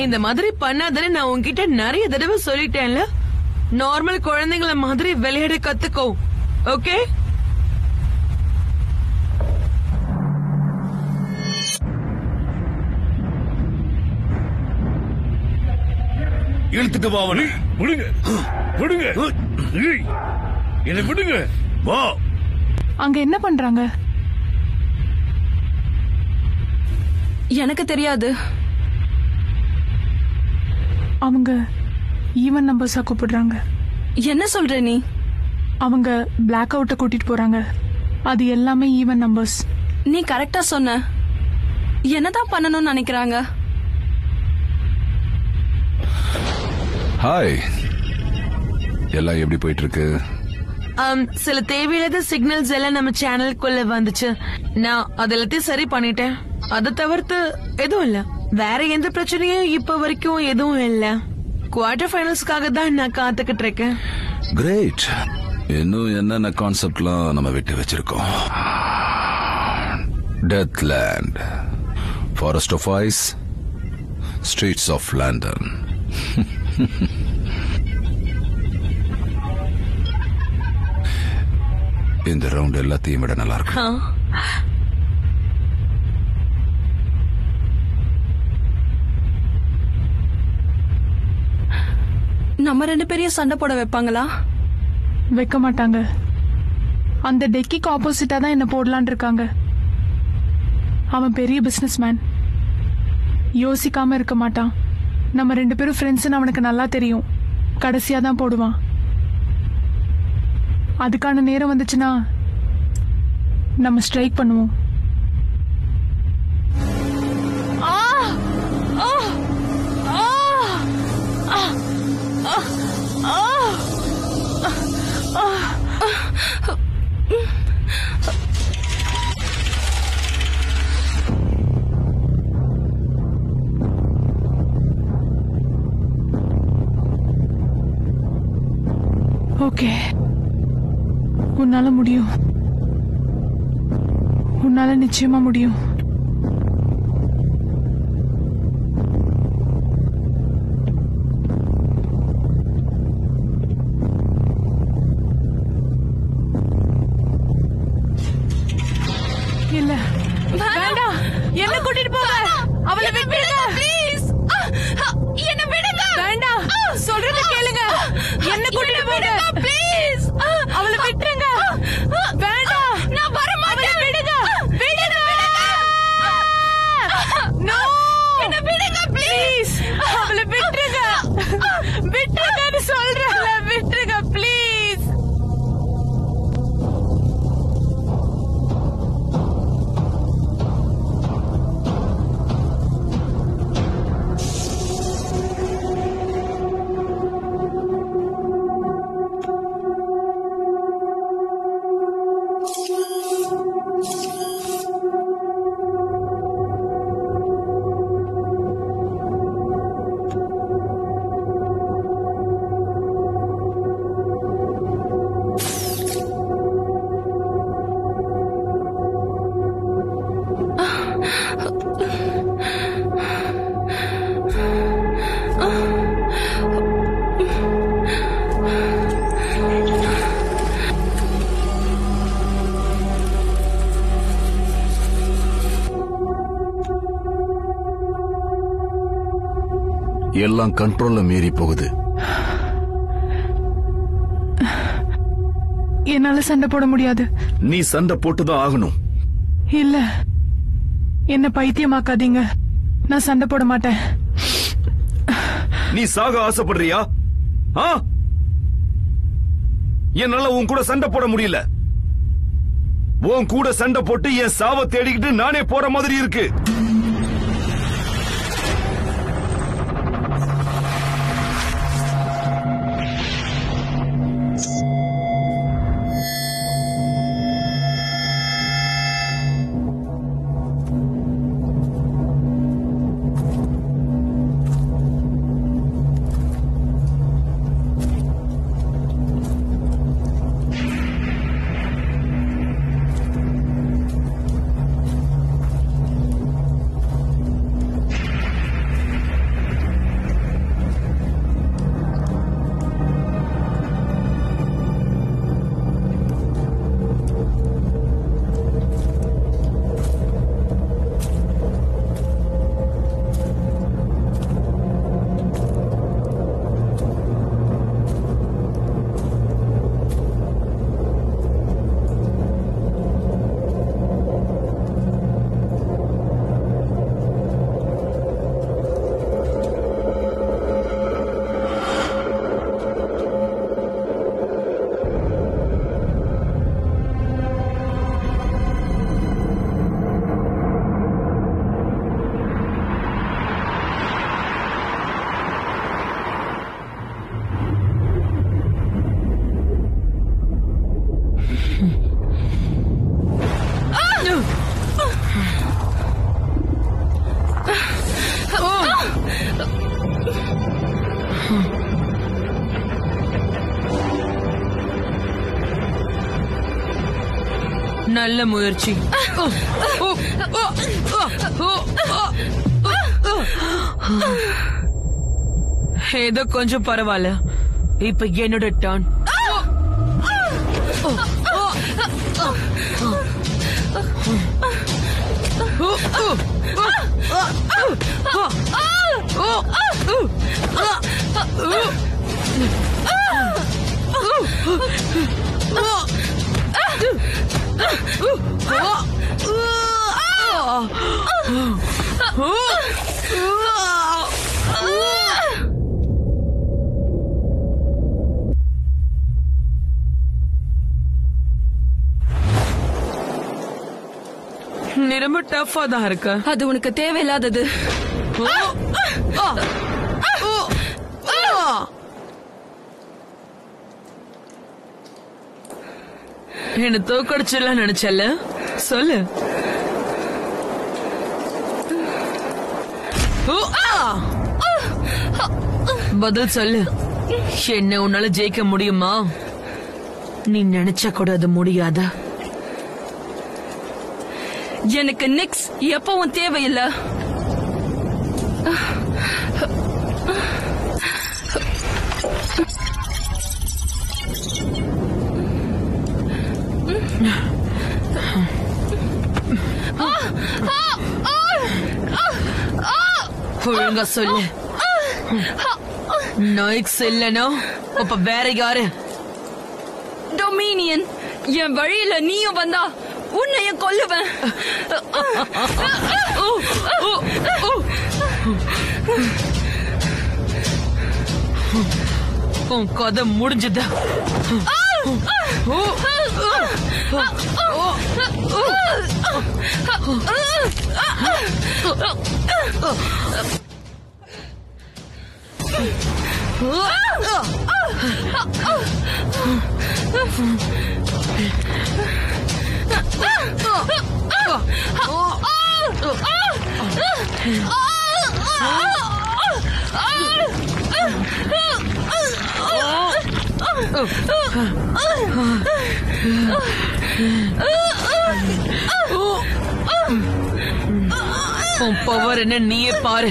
இந்த மாதிரி பண்ணாதன்னு நான் உன்கிட்ட நிறைய தடவை சொல்லிட்டேன்ல. நார்மல் குழந்தைங்கள மாதிரி விளையாட கத்துக்கோ. ஓகே? இழுத்துட்டு வா அவனை. விடுங்க விடுங்க, என்ன விடுங்க. வா. அங்க என்ன பண்றாங்க? எனக்கு தெரியாது. அவங்க ஈவன் நம்பர்ஸா கூப்பிடுறாங்க. என்ன சொல்ற நீ? அவங்க பிளாக் அவுட்ட கூட்டிட்டு போறாங்க. அது எல்லாமே ஈவன் நம்பர்ஸ். நீ கரெக்டா சொன்ன. என்னதான் பண்ணணும்னு நினைக்கிறாங்க? ஹாய், எல்லாம் எப்படி போயிட்டு இருக்கு? சில தேவையில்லாத சிக்னல்ஸ் எல்லாம் நம்ம சேனலுக்குள்ள வந்துச்சு. நான் அதெல்லாத்தையும் சரி பண்ணிட்டேன். அதை தவிர்த்து எதுவும் இல்ல. வேற எந்த பிரச்சனையும் இப்ப வரைக்கும் எதுவும் இல்ல. குவார்டர் ஃபைனல்ஸ்க்காக தான் நான் காத்துக்கிட்டு இருக்கேன். கிரேட். இன்னும் என்னென்ன கான்செப்ட்லாம் நம்ம விட்டு வச்சிருக்கோம்? Deathland, forest of ice, streets of London. இந்த ரவுண்ட் எல்லாத்தையும் விட நல்லா இருக்கு. நம்ம 2 பேரையும் சண்டை போட வைப்பாங்களா? வைக்க மாட்டாங்க. அந்த டெக்கிக்கு ஆப்போசிட்டா தான் என்ன போடலான் இருக்காங்க. அவன் பெரிய பிசினஸ் மேன், யோசிக்காம இருக்க மாட்டான். நம்ம 2 பேரும் ஃப்ரெண்ட்ஸ்னு அவனுக்கு நல்லா தெரியும். கடைசியா தான் போடுவான். அதுக்கான நேரம் வந்துச்சுன்னா நம்ம ஸ்ட்ரைக் பண்ணுவோம். ஓகே, உன்னால முடியும். உன்னால நிச்சயமா முடியும். இல்ல, வேண்டாம். என்ன கூட்டிட்டு போங்க. அவளை விடுங்க ப்ளீஸ். என்ன விடுங்க. வேண்டாம், சொல்றத கேளுங்க. என்ன கூட்டிட்டு போங்க ப்ளீஸ். அவளை விட்டுருங்க. வேண்டாம், நான் வர மாட்டேன். விடுங்க விடுங்க. நோ, என்ன விடுங்க ப்ளீஸ். அவளை விட்டுருங்க. விட்டுருங்கன்னு சொல்றேன்ல. விட்டுருங்க ப்ளீஸ். எல்லாம் கண்ட்ரோல்ல மீறி போகுது. என்னால சண்டை போட முடியாது. நீ சண்டை போட்டுதான் ஆகணும். இல்ல, என்ன பைத்தியமாக்காதீங்க. நான் சண்டை போட மாட்டேன். நீ சாக ஆசைப்படுறியா? என்னால உன் கூட சண்டை போட முடியல. உன் கூட சண்டை போட்டு என் சாவை தேடிக்கிட்டு நானே போற மாதிரி இருக்கு. நல்ல முயற்சி. ஏதோ கொஞ்சம் பரவாயில்ல. இப்ப என்னோட டர்ன். நீ ரொம்ப டஃபா தான் இருக்க. அது உனக்கு தேவையில்லாதது. என்ன தோக்கடிச்சிடலாம் நினைச்சல? சொல்லு. பதில் சொல்லு. என்ன உன்னால ஜெயிக்க முடியுமா? நீ நினைச்சா கூட அது முடியாத. எனக்கு நிக்ஸ் எப்பவும் தேவையில்லை. ஒழுங்கா சொல்லு. நிக்ஸ் இல்லனோ அப்ப வேற யாரு? டொமினியன். என் வழியில நீயும் வந்தா உன்னைய கொல்லுவேன். உன் கதை முடிஞ்சதா? உன் பவர் என்ன நீயே பாரு.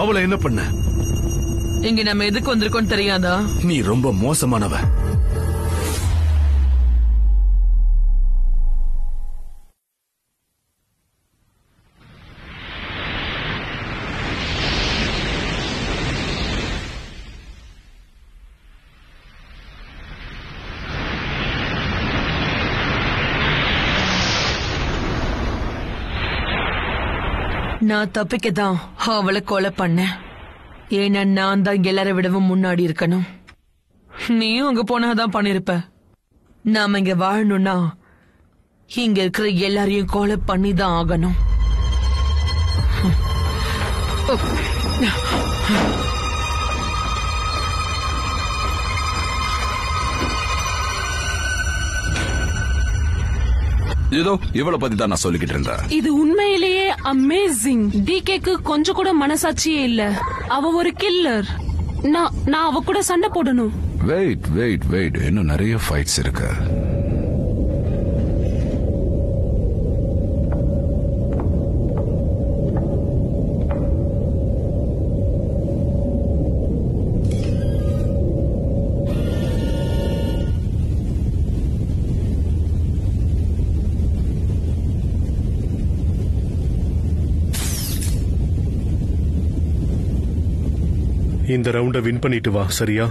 அவளை என்ன பண்ண? இங்க நம்ம எதுக்கு வந்திருக்கோம் தெரியாதா? நீ ரொம்ப மோசமானவ. நான் தப்பிக்கதான் அவளை கொலை பண்ணேன். ஏன்னா நான் தான் எல்லாரை விடவும் முன்னாடி இருக்கணும். நீயும் அங்க போனாதான் பண்ணிருப்ப. நாம இங்க வாழணும்னா இங்க இருக்கிற எல்லாரையும் கொலை பண்ணி தான் ஆகணும். ஏதோ இவளை பத்தி தான் நான் சொல்லிக்கிட்டு இருந்தேன். இது உண்மையிலேயே அமேசிங். டிகேக்கு கொஞ்சம் கூட மனசாட்சியே இல்ல. அவ ஒரு கில்லர். நான் அவ கூட சண்டை போடணும். வெயிட் இன்னும் நிறைய ஃபைட்ஸ் இருக்கு. இந்த ரவுண்ட வின் பண்ணிட்டு வா, சரியா?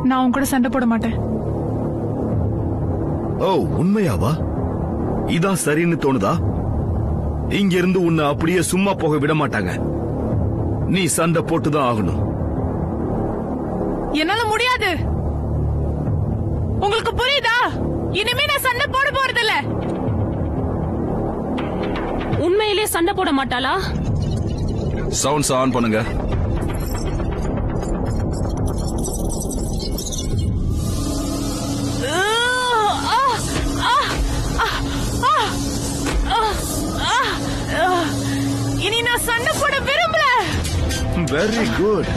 நான் உன் கூட சண்டை போட மாட்டேன். ஓ, உண்மையாவா? இதான் சரின்னு தோணுதா? இங்க இருந்து உன்னை அப்படியே சும்மா போக விட மாட்டாங்க. நீ சண்டை போட்டுதான் ஆகணும். என்னால முடியாது. உங்களுக்கு புரியுதா? இனிமே நான் சண்டை போட போறதில்ல. உண்மையிலே சண்டை போட மாட்டாளா? சவுண்ட்ஸ் ஆன் பண்ணுங்க. இனி நான் சண்டை போட விரும்பல. Very good.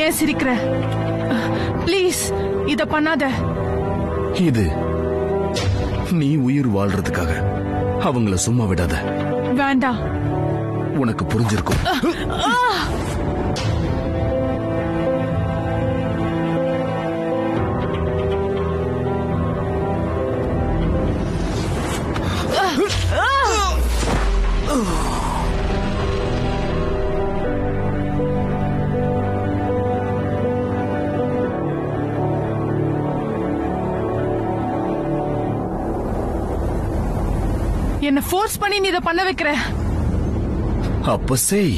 ஏன் சிரிக்கிற? ப்ளீஸ் இத பண்ணாத. இது நீ உயிர் வாழ்றதுக்காக அவங்கள சும்மா விடாத. வேண்டாம். உனக்கு புரிஞ்சிருக்கும். என்ன ஃபோர்ஸ் பண்ணி நீ இத பண்ண வைக்கிற. அப்ப செய்.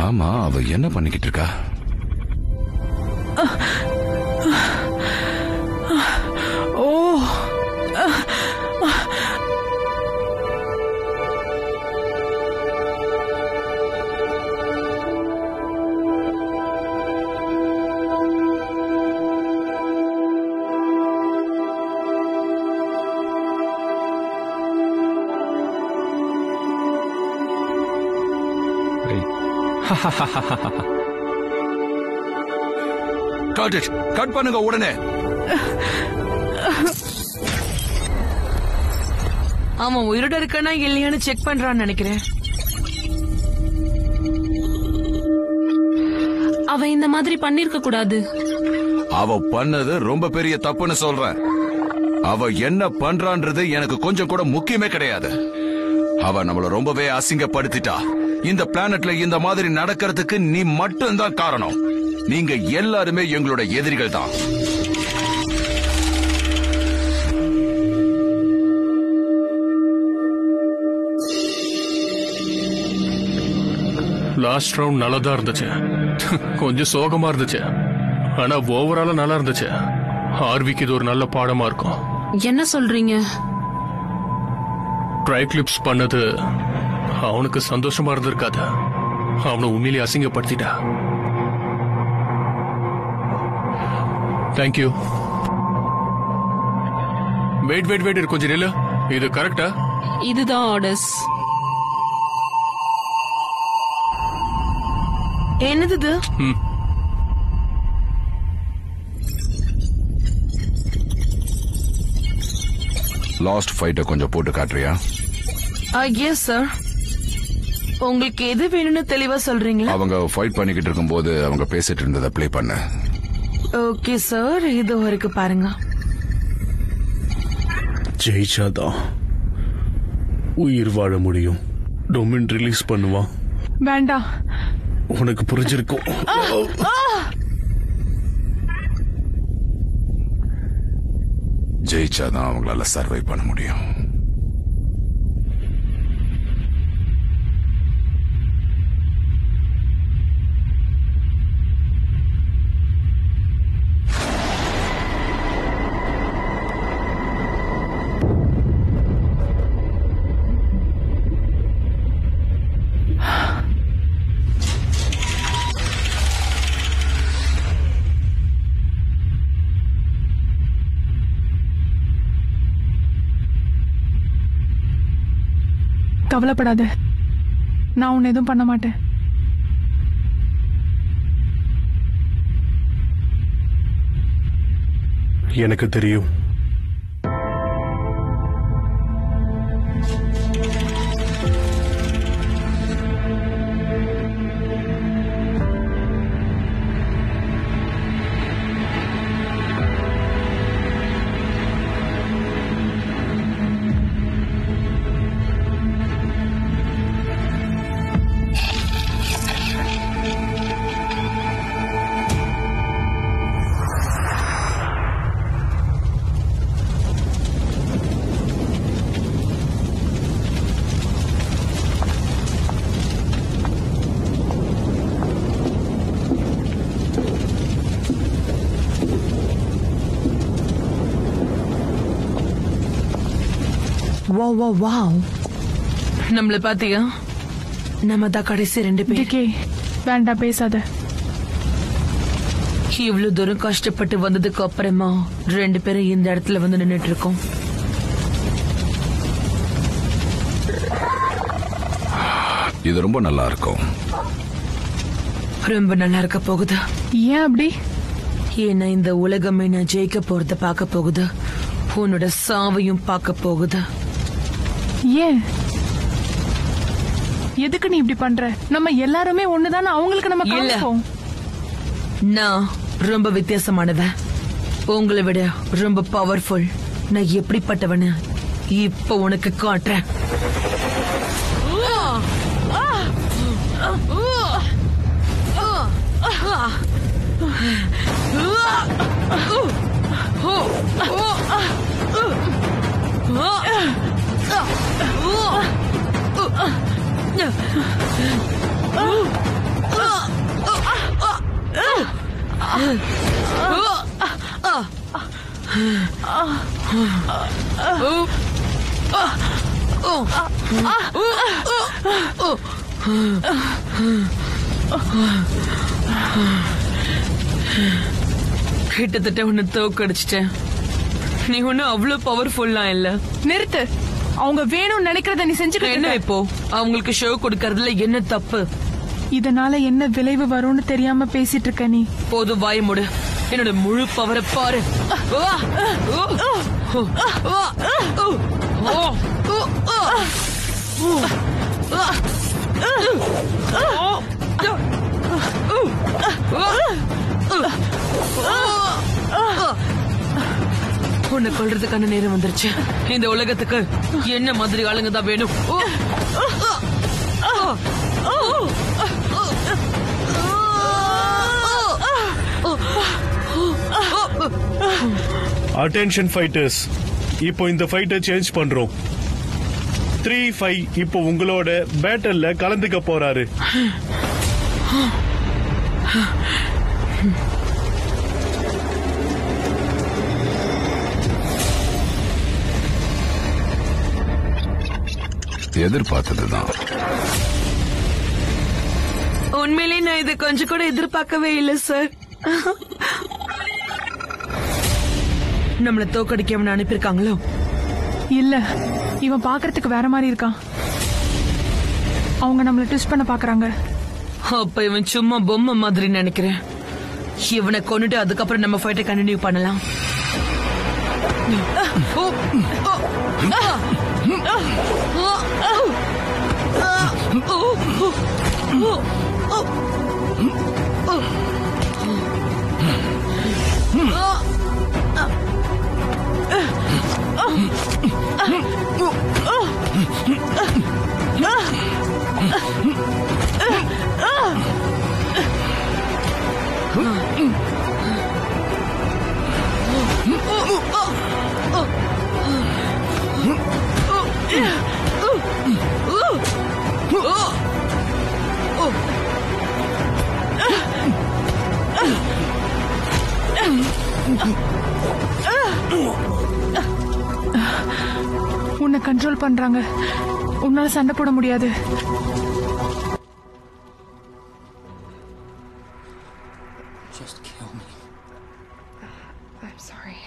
ஆமா, அவ என்ன பண்ணிக்கிட்டு இருக்கா? ஓ, கட் பண்ணுங்க உடனே. அவன் உயிரோட இருக்கானா இல்லையான்னு செக் பண்றான்னு நினைக்கிறேன். அவ இந்த மாதிரி பண்ணிருக்க கூடாது. அவ பண்ணது ரொம்ப பெரிய தப்புன்னு சொல்றேன். அவ என்ன பண்றான்றது எனக்கு கொஞ்சம் கூட முக்கியமே கிடையாது. அவ நம்மள ரொம்பவே அசிங்கப்படுத்திட்டா. இந்த பிளானட்ல இந்த மாதிரி நடக்கிறதுக்கு நீ மட்டும்தான் காரணம். நீங்க எல்லாருமே எங்களோட எதிரிகள் தான். லாஸ்ட் ரவுண்ட் நல்லா தான் இருந்துச்சு. கொஞ்சம் சோகமா இருந்துச்சு. ஆனா ஓவராலா நல்லா இருந்துச்சு. ஆர்விக்கு இது ஒரு நல்ல பாடமா இருக்கும். என்ன சொல்றீங்க? ட்ரைக்ளிப்ஸ் பண்ணது அவனுக்கு சந்தோஷமா இருந்திருக்காது. அவனை உண்மையிலே அசிங்கப்படுத்திட்டா. தேங்க்யூ. வெயிட் கொஞ்சம் நில்லு. இது கரெக்டா? இதுதான் ஆர்டர்ஸ். என்னது இது? லாஸ்ட் ஃபைட்ட கொஞ்சம் போட்டு காட்டுறியா? Yes sir. உங்களுக்கு எது வேணும்னு தெளிவா சொல்றீங்களா? அவங்க ஃபைட் பண்ணிக்கிட்டு இருக்கும்போது அவங்க பேசிட்டு இருந்ததை ப்ளே பண்ண. ஓகே சார், இது வரைக்கும் பாருங்க. ஜெயிச்சாதான் உயிர் வாழ முடியும். டொமின் ரிலீஸ் பண்ணுவான். வேண்டாம். உனக்கு புரிஞ்சிருக்கும். ஜெயிச்சாதான் அவங்களால சர்வை பண்ண முடியும். கவலைப்படாத, நான் உன்னை எதுவும் பண்ண மாட்டேன். எனக்கு தெரியும். நம்மள பாத்தியா? நம்ம தான் கடைசி 2 பேர். வேண்டாம், பேசாத. இவ்வளவு தூரம் கஷ்டப்பட்டு வந்ததுக்கு அப்புறமா 2 பேரும் இந்த இடத்துல வந்து நின்னுட்டு இருக்கோம். இது ரொம்ப நல்லா இருக்கும். ரொம்ப நல்லா இருக்க போகுது. ஏன் அப்படி? ஏன்னா இந்த உலகமே நான் ஜெயிக்க போறத பார்க்க போகுது. உன்னோட சாவையும் பார்க்க போகுது. ஏன்? எதுக்கு நீ இப்படி பண்ற? நம்ம எல்லாருமே ஒண்ணுதானே. அவங்களுக்கு நம்ம காமிப்போம். நான் ரொம்ப வித்தியாசமானவன், உங்களை விட ரொம்ப பவர்ஃபுல். நான் எப்படிப்பட்டவனு இப்ப உனக்கு காட்டுறேன். கிட்டத்தட்ட உன்னை தோக்கடிச்சிட்டேன். நீ ஒன்னும் அவ்வளவு பவர்ஃபுல்லா இல்ல. நிறுத்து. அவங்க வேணும்னு நினைக்கிறத நீ செஞ்சுக்க. என்ன இப்போ அவங்களுக்கு ஷோ கொடுக்கறதுல என்ன தப்பு? இதனால என்ன விளைவு வரும்னு தெரியாம பேசிட்டு இருக்க நீ. போது வாய் மூடு. என்னோட முழு பவரை பாரு. உன்னை கொல்றதுக்கான நேரம் வந்துருச்சு. இந்த உலகத்துக்கு என்ன மாதிரி ஆளுங்க தான் வேணும். அட்டென்ஷன் ஃபைட்டர்ஸ், இப்போ இந்த ஃபைட்டை சேஞ்ச் பண்றோம். 3-5 இப்போ உங்களோட பேட்டல்ல கலந்துக்க போறாரு. எதிர்பார்த்ததுதான். உண்மையிலே நான் இதை கொஞ்சம் கூட எதிர்பார்க்கவே இல்லை சார். நம்மள தோக்கடிக்க அனுப்பியிருக்காங்களோ இல்ல, இவன் பாக்குறதுக்கு வேற மாதிரி இருக்கான். அவங்க நம்மள ட்விஸ்ட் பண்ண பாக்குறாங்க. அப்ப இவன் சும்மா பொம்மை மாதிரி நினைக்கிறேன். இவனை கொன்னுட்டு அதுக்கப்புறம் நம்ம ஃபைட்டை கண்டினியூ பண்ணலாம். உன்னை கண்ட்ரோல் பண்றாங்க. உன்னால சண்டை போட முடியாது. Just kill me. I'm sorry.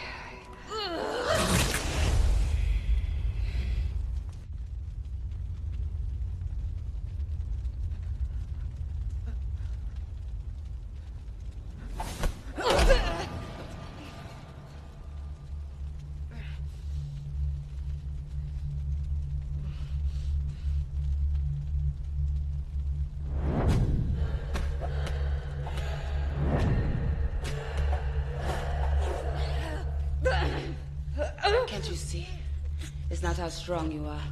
Can't you see? It's not how strong you are.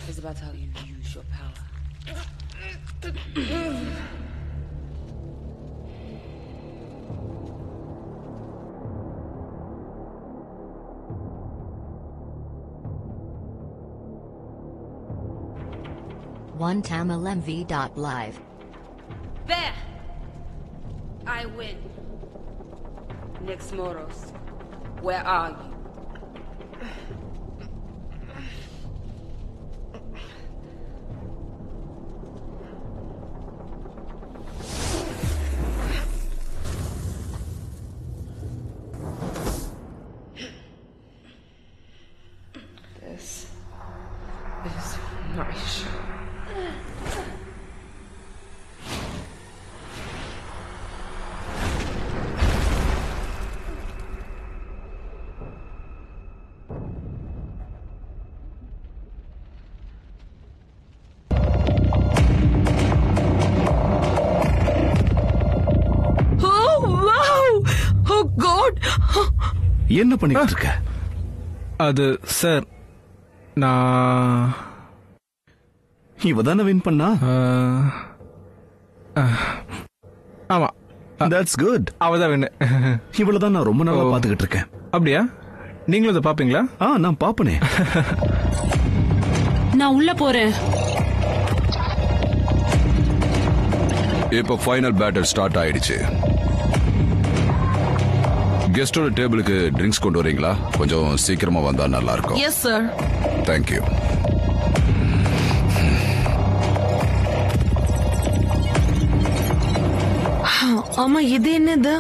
It's about how you use your power. OneTamilMV.live. There! I win. Nix Moros, where are you? This is my show. என்ன பண்ணிட்டு இருக்க? அது sir, நான் இவதான win பண்ணா? ஆமா, that's good. அவதான் win. இவ்வளவுதான் நான் ரொம்ப நாளா பாத்துக்கிட்டு இருக்கேன். அப்படியா? நீங்களும் அதை பாப்பீங்களா? நான் பாப்பனே. நான் உள்ள போறேன். இப்போ ஃபைனல் பேட்டில் ஸ்டார்ட் ஆயிடுச்சு. கெஸ்டோட டேபிளுக்கு ட்ரிங்க்ஸ் கொண்டு வரீங்களா? கொஞ்சம் சீக்கிரமா வந்தா நல்லா இருக்கும். Yes sir. தேங்க்யூ. ஆமா, இது என்னது?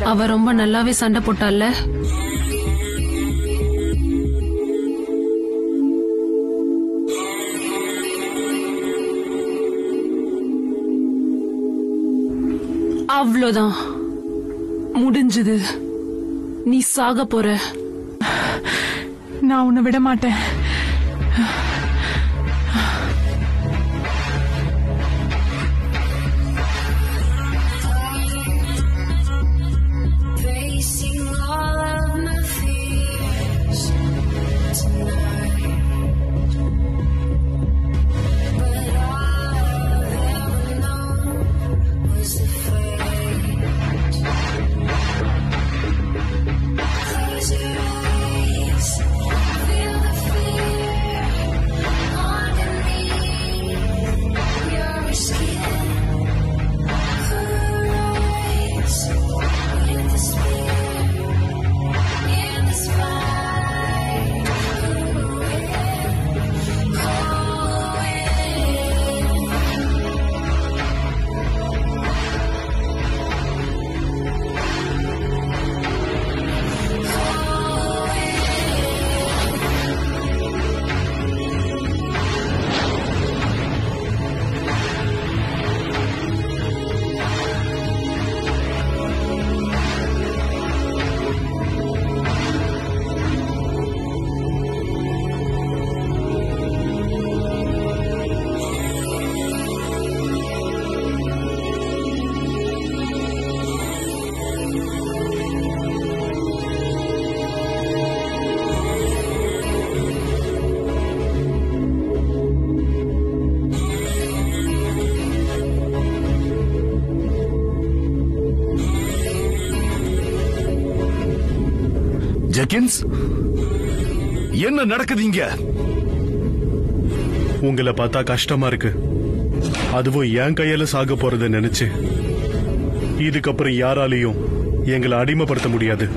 அவ ரொம்ப நல்லாவே சண்டை போட்டால. அவ்வளோதான், முடிஞ்சது. நீ சாக போற. நான் உன்னை விட மாட்டேன். ஜெக்கின்ஸ், என்ன நடக்குது இங்க? உங்களை பார்த்தா கஷ்டமா இருக்கு. அதுவும் என் கையால சாக போறத நினைச்சு. இதுக்கப்புறம் யாராலையும் எங்களை அடிமைப்படுத்த முடியாது.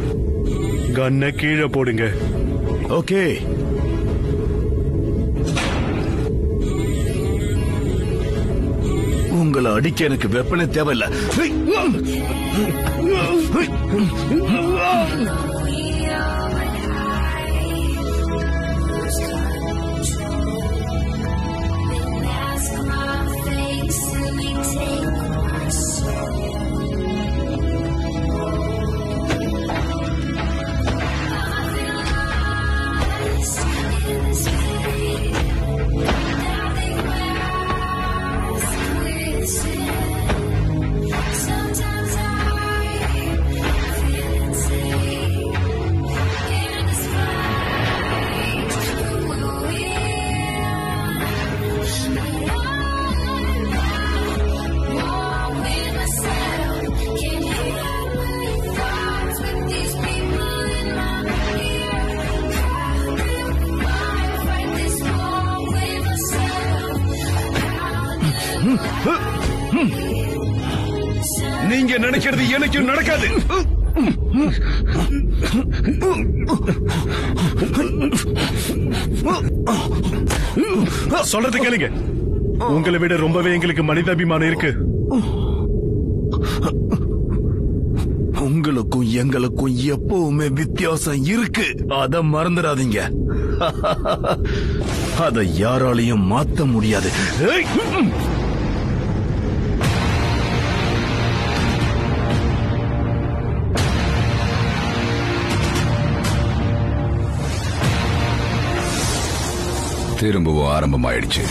கன்னை கீழே போடுங்க. ஓகே. உங்களை அடிக்க எனக்கு வெப்பனே தேவையில்லை. நீங்க நினைக்கிறது எனக்கு நடக்காது. சொல்றது கேளுங்க. உங்களை விட ரொம்பவே எங்களுக்கு மனிதாபிமானம் இருக்கு. உங்களுக்கும் எங்களுக்கும் எப்பவுமே வித்தியாசம் இருக்கு. அத மறந்துடாதீங்க. அதை யாராலையும் மாத்த முடியாது. திரும்பவும் ஆரம்பமாயிடுச்சு.